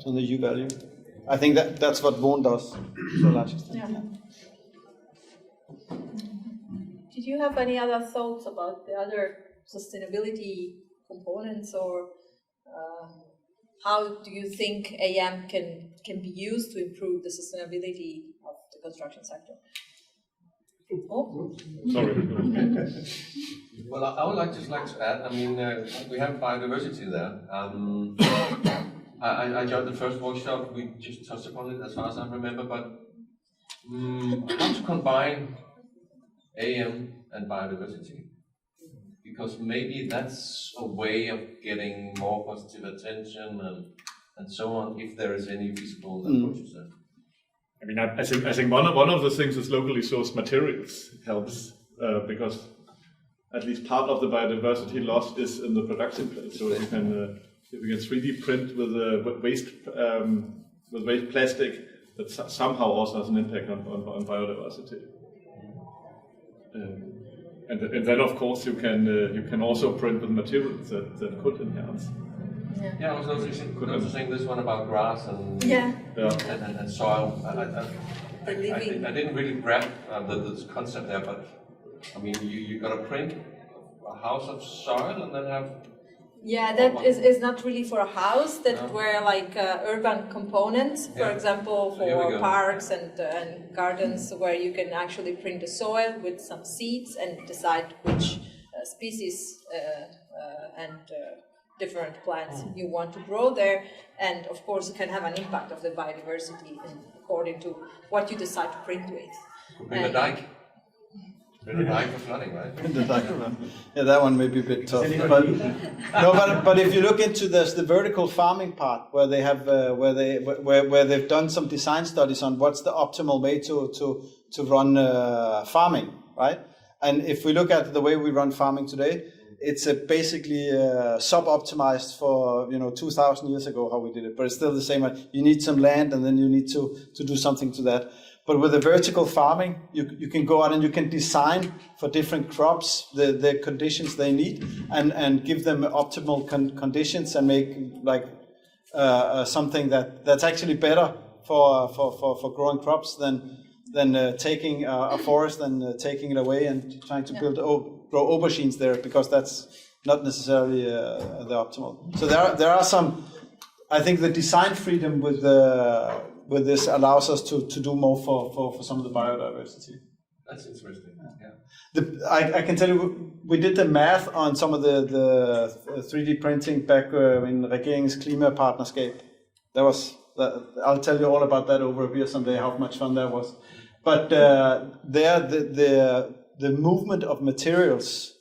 So the U value. I think that's what Vaughan does to a large extent. Yeah. Did you have any other thoughts about the other sustainability components, or how do you think AM can be used to improve the sustainability of the construction sector? Oh. Sorry. Well, I would like to add, I mean, we have biodiversity there. I joined the first workshop, we just touched upon it as far as I remember, but how to combine AM and biodiversity? Because maybe that's a way of getting more positive attention and so on, if there is any feasible approaches there. I mean, I think one of the things is locally sourced materials helps because at least part of the biodiversity loss is in the production place. So if you can 3D print with waste plastic, that somehow also has an impact on biodiversity. And then of course you can also print with materials that could enhance. Yeah, I was noticing this one about grass and and soil. I didn't really grab this concept there, but I mean, you got to print a house of soil and then have. Yeah, that is not really for a house. That were like urban components, for example, for parks and gardens, where you can actually print the soil with some seeds and decide which species and different plants you want to grow there. And of course, it can have an impact of the biodiversity according to what you decide to print with. Bring a dike. Bring a dike for flooding, right? Yeah, that one may be a bit tough. But if you look into the vertical farming part, where they have where they've done some design studies on what's the optimal way to run farming, right? And if we look at the way we run farming today, it's basically sub-optimized for 2,000 years ago how we did it, but it's still the same. You need some land, and then you need to do something to that. But with the vertical farming, you can go out and you can design for different crops the conditions they need, and give them optimal conditions, and make like something that's actually better for growing crops than taking a forest and taking it away and trying to grow aubergines there, because that's not necessarily the optimal. So there are some. I think the design freedom with this allows us to do more for some of the biodiversity. That's interesting. Yeah. I can tell you, we did the math on some of the 3D printing back in Regeringens Klimapartnerskab. I'll tell you all about that over a beer someday, how much fun that was. But the movement of materials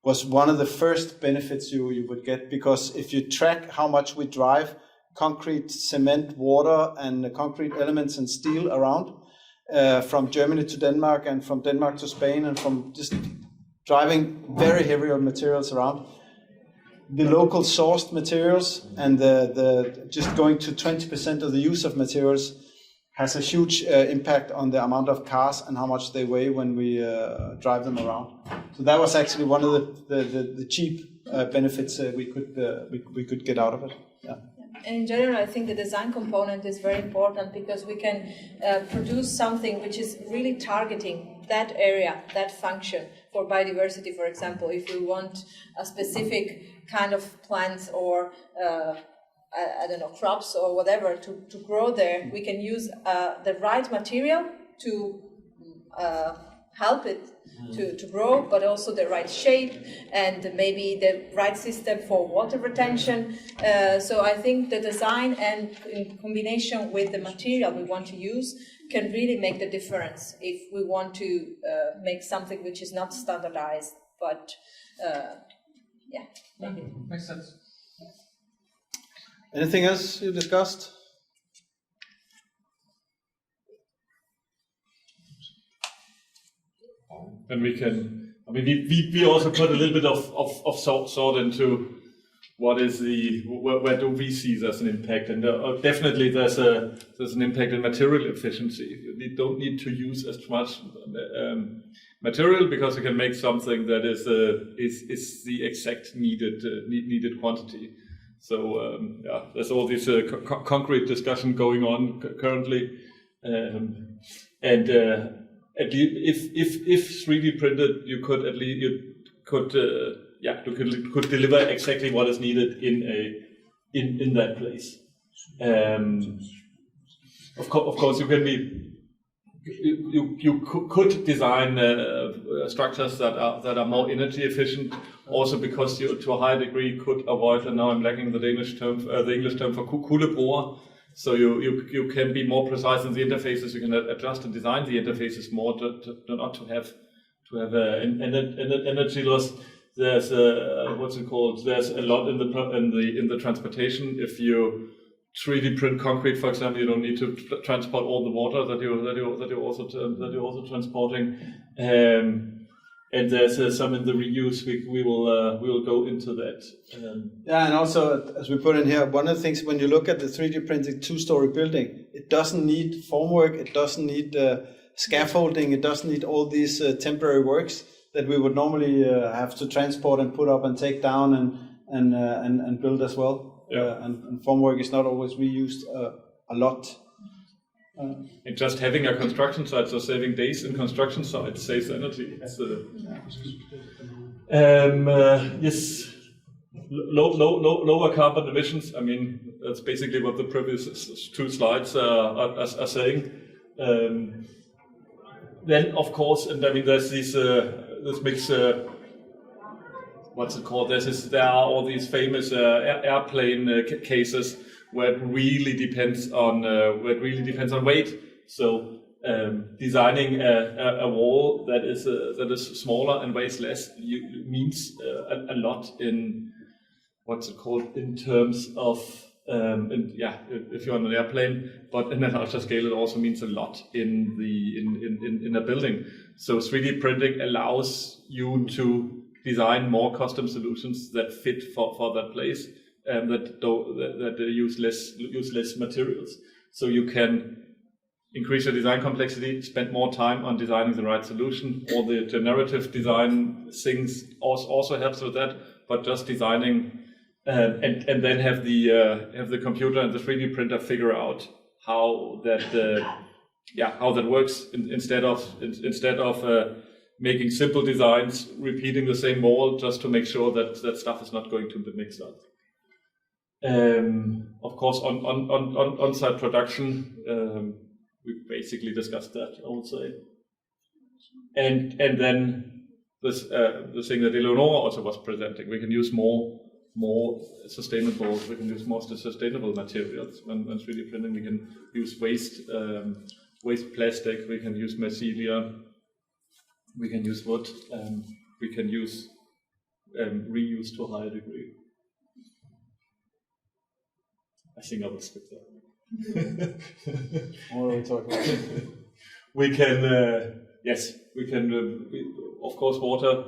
was one of the first benefits you would get, because if you track how much we drive concrete, cement, water, and concrete elements and steel around, from Germany to Denmark and from Denmark to Spain, and from just driving very heavy materials around, the local sourced materials and the just going to 20% of the use of materials has a huge impact on the amount of cars and how much they weigh when we drive them around. So that was actually one of the cheap benefits we could get out of it. Yeah. And in general, I think the design component is very important, because we can produce something which is really targeting that area, that function. For biodiversity, for example, if we want a specific kind of plants or I don't know, crops or whatever to grow there, we can use the right material to help it to grow, but also the right shape and maybe the right system for water retention. So I think the design, and in combination with the material we want to use, can really make the difference if we want to make something which is not standardized, but Makes sense. Anything else you discussed? And we can, I mean, we also put a little bit of thought into what is where do we see there's an impact, and definitely there's an impact in material efficiency. You don't need to use as much material because you can make something that is the exact needed quantity. So yeah, there's all this concrete discussion going on currently, and if 3D printed, you could at least you could deliver exactly what is needed in that place. Of course, you can be. You could design structures that are more energy efficient, also because you, to a high degree, could avoid. And now I'm lacking the English term for kulebror. So you can be more precise in the interfaces. You can adjust and design the interfaces more not to have an energy loss. There's what's it called? There's a lot in the transportation. If you 3D print concrete, for example, you don't need to transport all the water that you're also transporting. And there's some in the reuse. We will go into that. Yeah, and also as we put in here, one of the things when you look at the 3D printed 2-story building, it doesn't need formwork, it doesn't need scaffolding, it doesn't need all these temporary works that we would normally have to transport and put up and take down and build as well. Yeah. And formwork is not always reused a lot. And just having a construction site, so saving days in construction sites saves energy. It's, yes, lower carbon emissions. I mean, that's basically what the previous 2 slides are saying. Then, of course, and I mean, there's this mix. What's it called? There are all these famous airplane cases where it really depends on weight. So designing a wall that is smaller and weighs less means a lot in what's it called in terms of if you're on an airplane, but in a larger scale it also means a lot in a building. So 3D printing allows you to design more custom solutions that fit for that place, that use less materials. So you can increase your design complexity, spend more time on designing the right solution. All the generative design things also helps with that. But just designing and then have the computer and the 3D printer figure out how that works instead of making simple designs, repeating the same wall just to make sure that stuff is not going to be mixed up. Of course, on-site production, we basically discussed that, I would say. And then this the thing that Eleonora also was presenting, we can use more sustainable materials when 3D printing. We can use waste plastic, we can use mycelia, we can use wood, we can use reuse to a higher degree. I think I will skip that. What are we talking about? We can, yes, we can, of course, water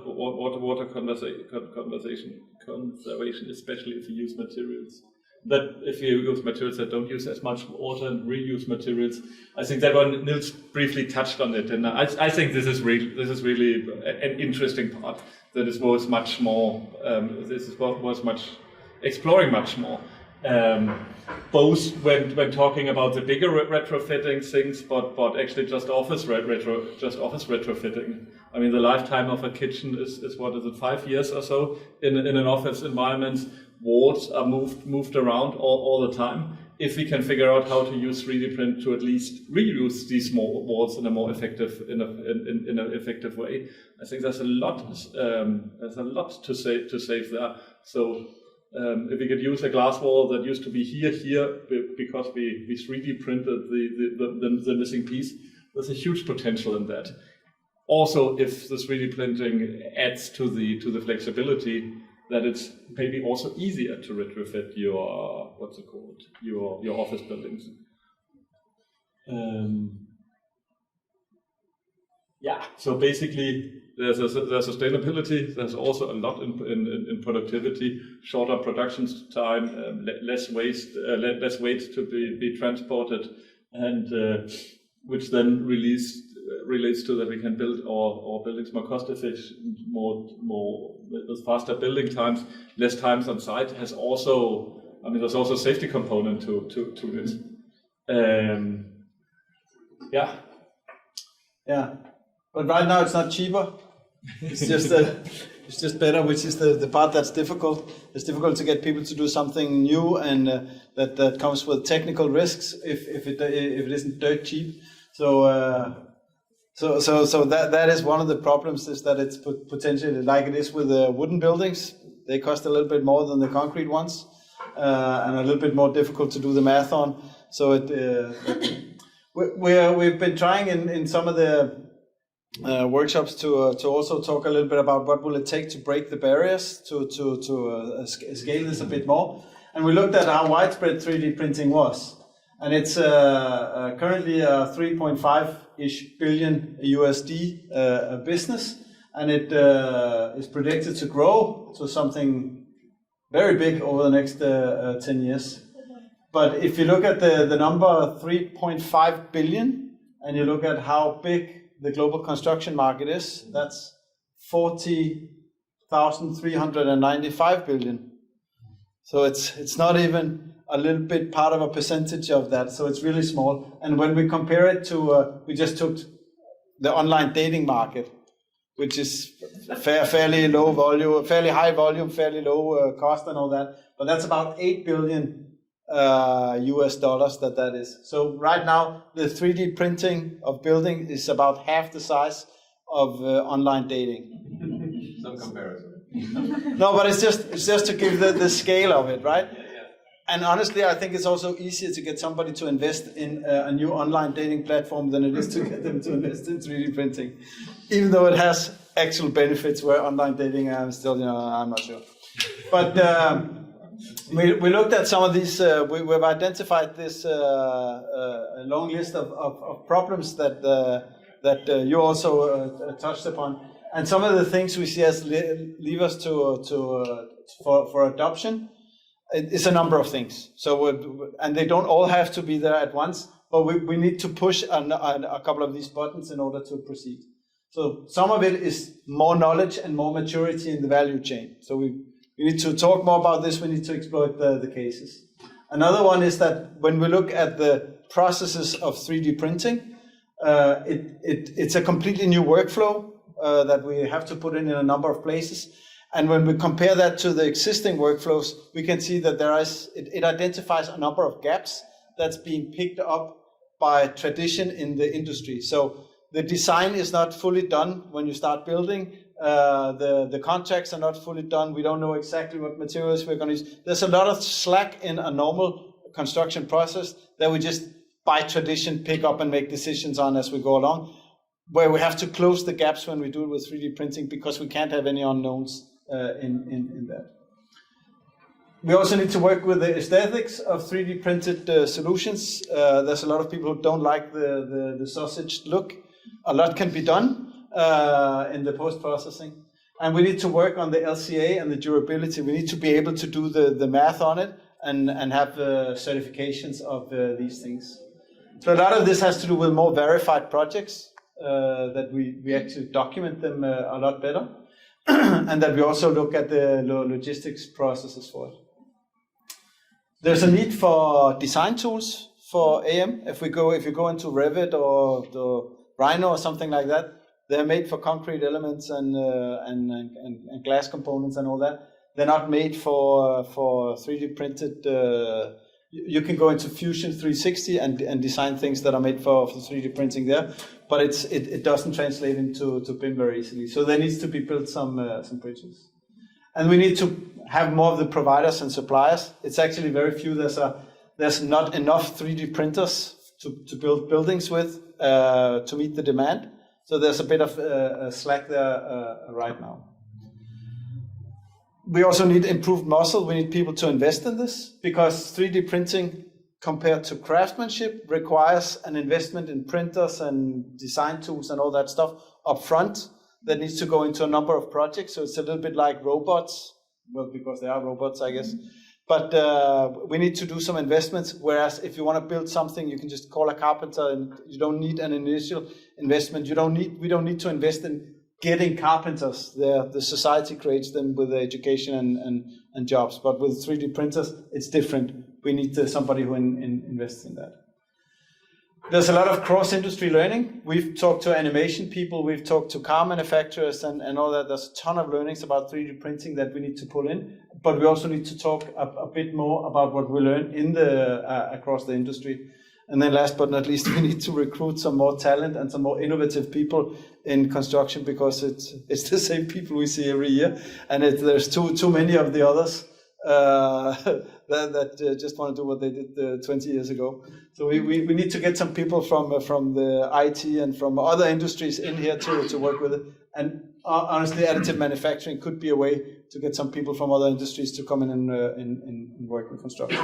conservation, especially if you use materials. That if you use materials that don't use as much water and reuse materials, I think that one Nils briefly touched on it, and I think this is really an interesting part. That is was much more. Exploring much more. Both when talking about the bigger retrofitting things, but actually just office retrofitting. I mean, the lifetime of a kitchen is what is it, 5 years or so in an office environment. Walls are moved around all the time. If we can figure out how to use 3D print to at least reuse these small walls in a more effective in an effective way, I think there's a lot to save there. So. If we could use a glass wall that used to be here, because we 3D printed the missing piece, there's a huge potential in that. Also, if the 3D printing adds to the flexibility, that it's maybe also easier to retrofit your your office buildings. So basically, there's sustainability. There's also a lot in productivity, shorter production time, less waste, less weight to be transported, and which then relates to that we can build our buildings more cost efficient, more with faster building times, less times on site. Has also, I mean, there's also a safety component to it. Yeah. Yeah, but right now it's not cheaper. It's just better, which is the part that's difficult. It's difficult to get people to do something new, and that comes with technical risks if it isn't dirt cheap. So that is one of the problems, is that it's potentially like it is with wooden buildings. They cost a little bit more than the concrete ones, and a little bit more difficult to do the math on. So we've been trying in some of the workshops to also talk a little bit about what will it take to break the barriers to scale this a bit more. And we looked at how widespread 3D printing was, and it's currently a 3.5-ish billion USD business, and it is predicted to grow to something very big over the next 10 years. But if you look at the number 3.5 billion, and you look at how big the global construction market is, that's 40,395 billion. So it's not even a little bit part of a percentage of that, so it's really small. And when we compare it to, we just took the online dating market, which is fairly low volume, fairly high volume, fairly low cost and all that, but that's about 8 billion US dollars that is. So right now the 3D printing of building is about half the size of online dating. Some comparison. No, but it's just to give the scale of it, right? Yeah. And honestly, I think it's also easier to get somebody to invest in a new online dating platform than it is to get them to invest in 3D printing, even though it has actual benefits. Where online dating, I'm still, I'm not sure. But we looked at some of these. We've identified this long list of problems that you also touched upon, and some of the things we see as levers for adoption. It's a number of things. So and they don't all have to be there at once, but we need to push a couple of these buttons in order to proceed. So some of it is more knowledge and more maturity in the value chain. So we need to talk more about this. We need to exploit the cases. Another one is that when we look at the processes of 3D printing, it's a completely new workflow that we have to put in a number of places. And when we compare that to the existing workflows, we can see that it identifies a number of gaps that's being picked up by tradition in the industry. So the design is not fully done when you start building. The contracts are not fully done. We don't know exactly what materials we're going to use. There's a lot of slack in a normal construction process that we just, by tradition, pick up and make decisions on as we go along, where we have to close the gaps when we do it with 3D printing because we can't have any unknowns in that. We also need to work with the aesthetics of 3D printed solutions. There's a lot of people who don't like the sausage look. A lot can be done in the post-processing. And we need to work on the LCA and the durability. We need to be able to do the math on it and have certifications of these things. So a lot of this has to do with more verified projects, that we actually document them a lot better. And that we also look at the logistics processes for it. There's a need for design tools for AM. If you go into Revit or the Rhino or something like that, they're made for concrete elements and glass components and all that. They're not made for 3D printed. You can go into Fusion 360 and design things that are made for 3D printing there, but it doesn't translate into BIM very easily. So there needs to be built some bridges, and we need to have more of the providers and suppliers. It's actually very few. There's not enough 3D printers to build buildings with to meet the demand. So there's a bit of slack there right now. We also need improved muscle. We need people to invest in this because 3D printing compared to craftsmanship requires an investment in printers and design tools and all that stuff up front that needs to go into a number of projects. So it's a little bit like robots, well, because they are robots, I guess. But we need to do some investments, whereas if you want to build something, you can just call a carpenter and you don't need an initial investment. We don't need to invest in getting carpenters there. The society creates them with education and jobs. But with 3D printers, it's different. We need somebody who invests in that. There's a lot of cross-industry learning. We've talked to animation people, we've talked to car manufacturers and all that. There's a ton of learnings about 3D printing that we need to pull in, but we also need to talk a bit more about what we learn in across the industry. And then last but not least, we need to recruit some more talent and some more innovative people in construction, because it's the same people we see every year, and there's too many of the others that just want to do what they did 20 years ago. So we need to get some people from the IT and from other industries in here to work with it. And honestly, additive manufacturing could be a way to get some people from other industries to come in and work with construction.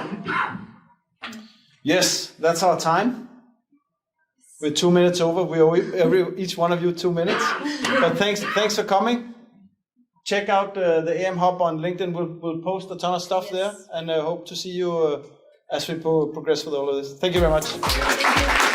Yes, that's our time. We're 2 minutes over. We owe each one of you 2 minutes. But thanks for coming. Check out the AM Hub on LinkedIn. We'll post a ton of stuff there, and I hope to see you as we progress with all of this. Thank you very much.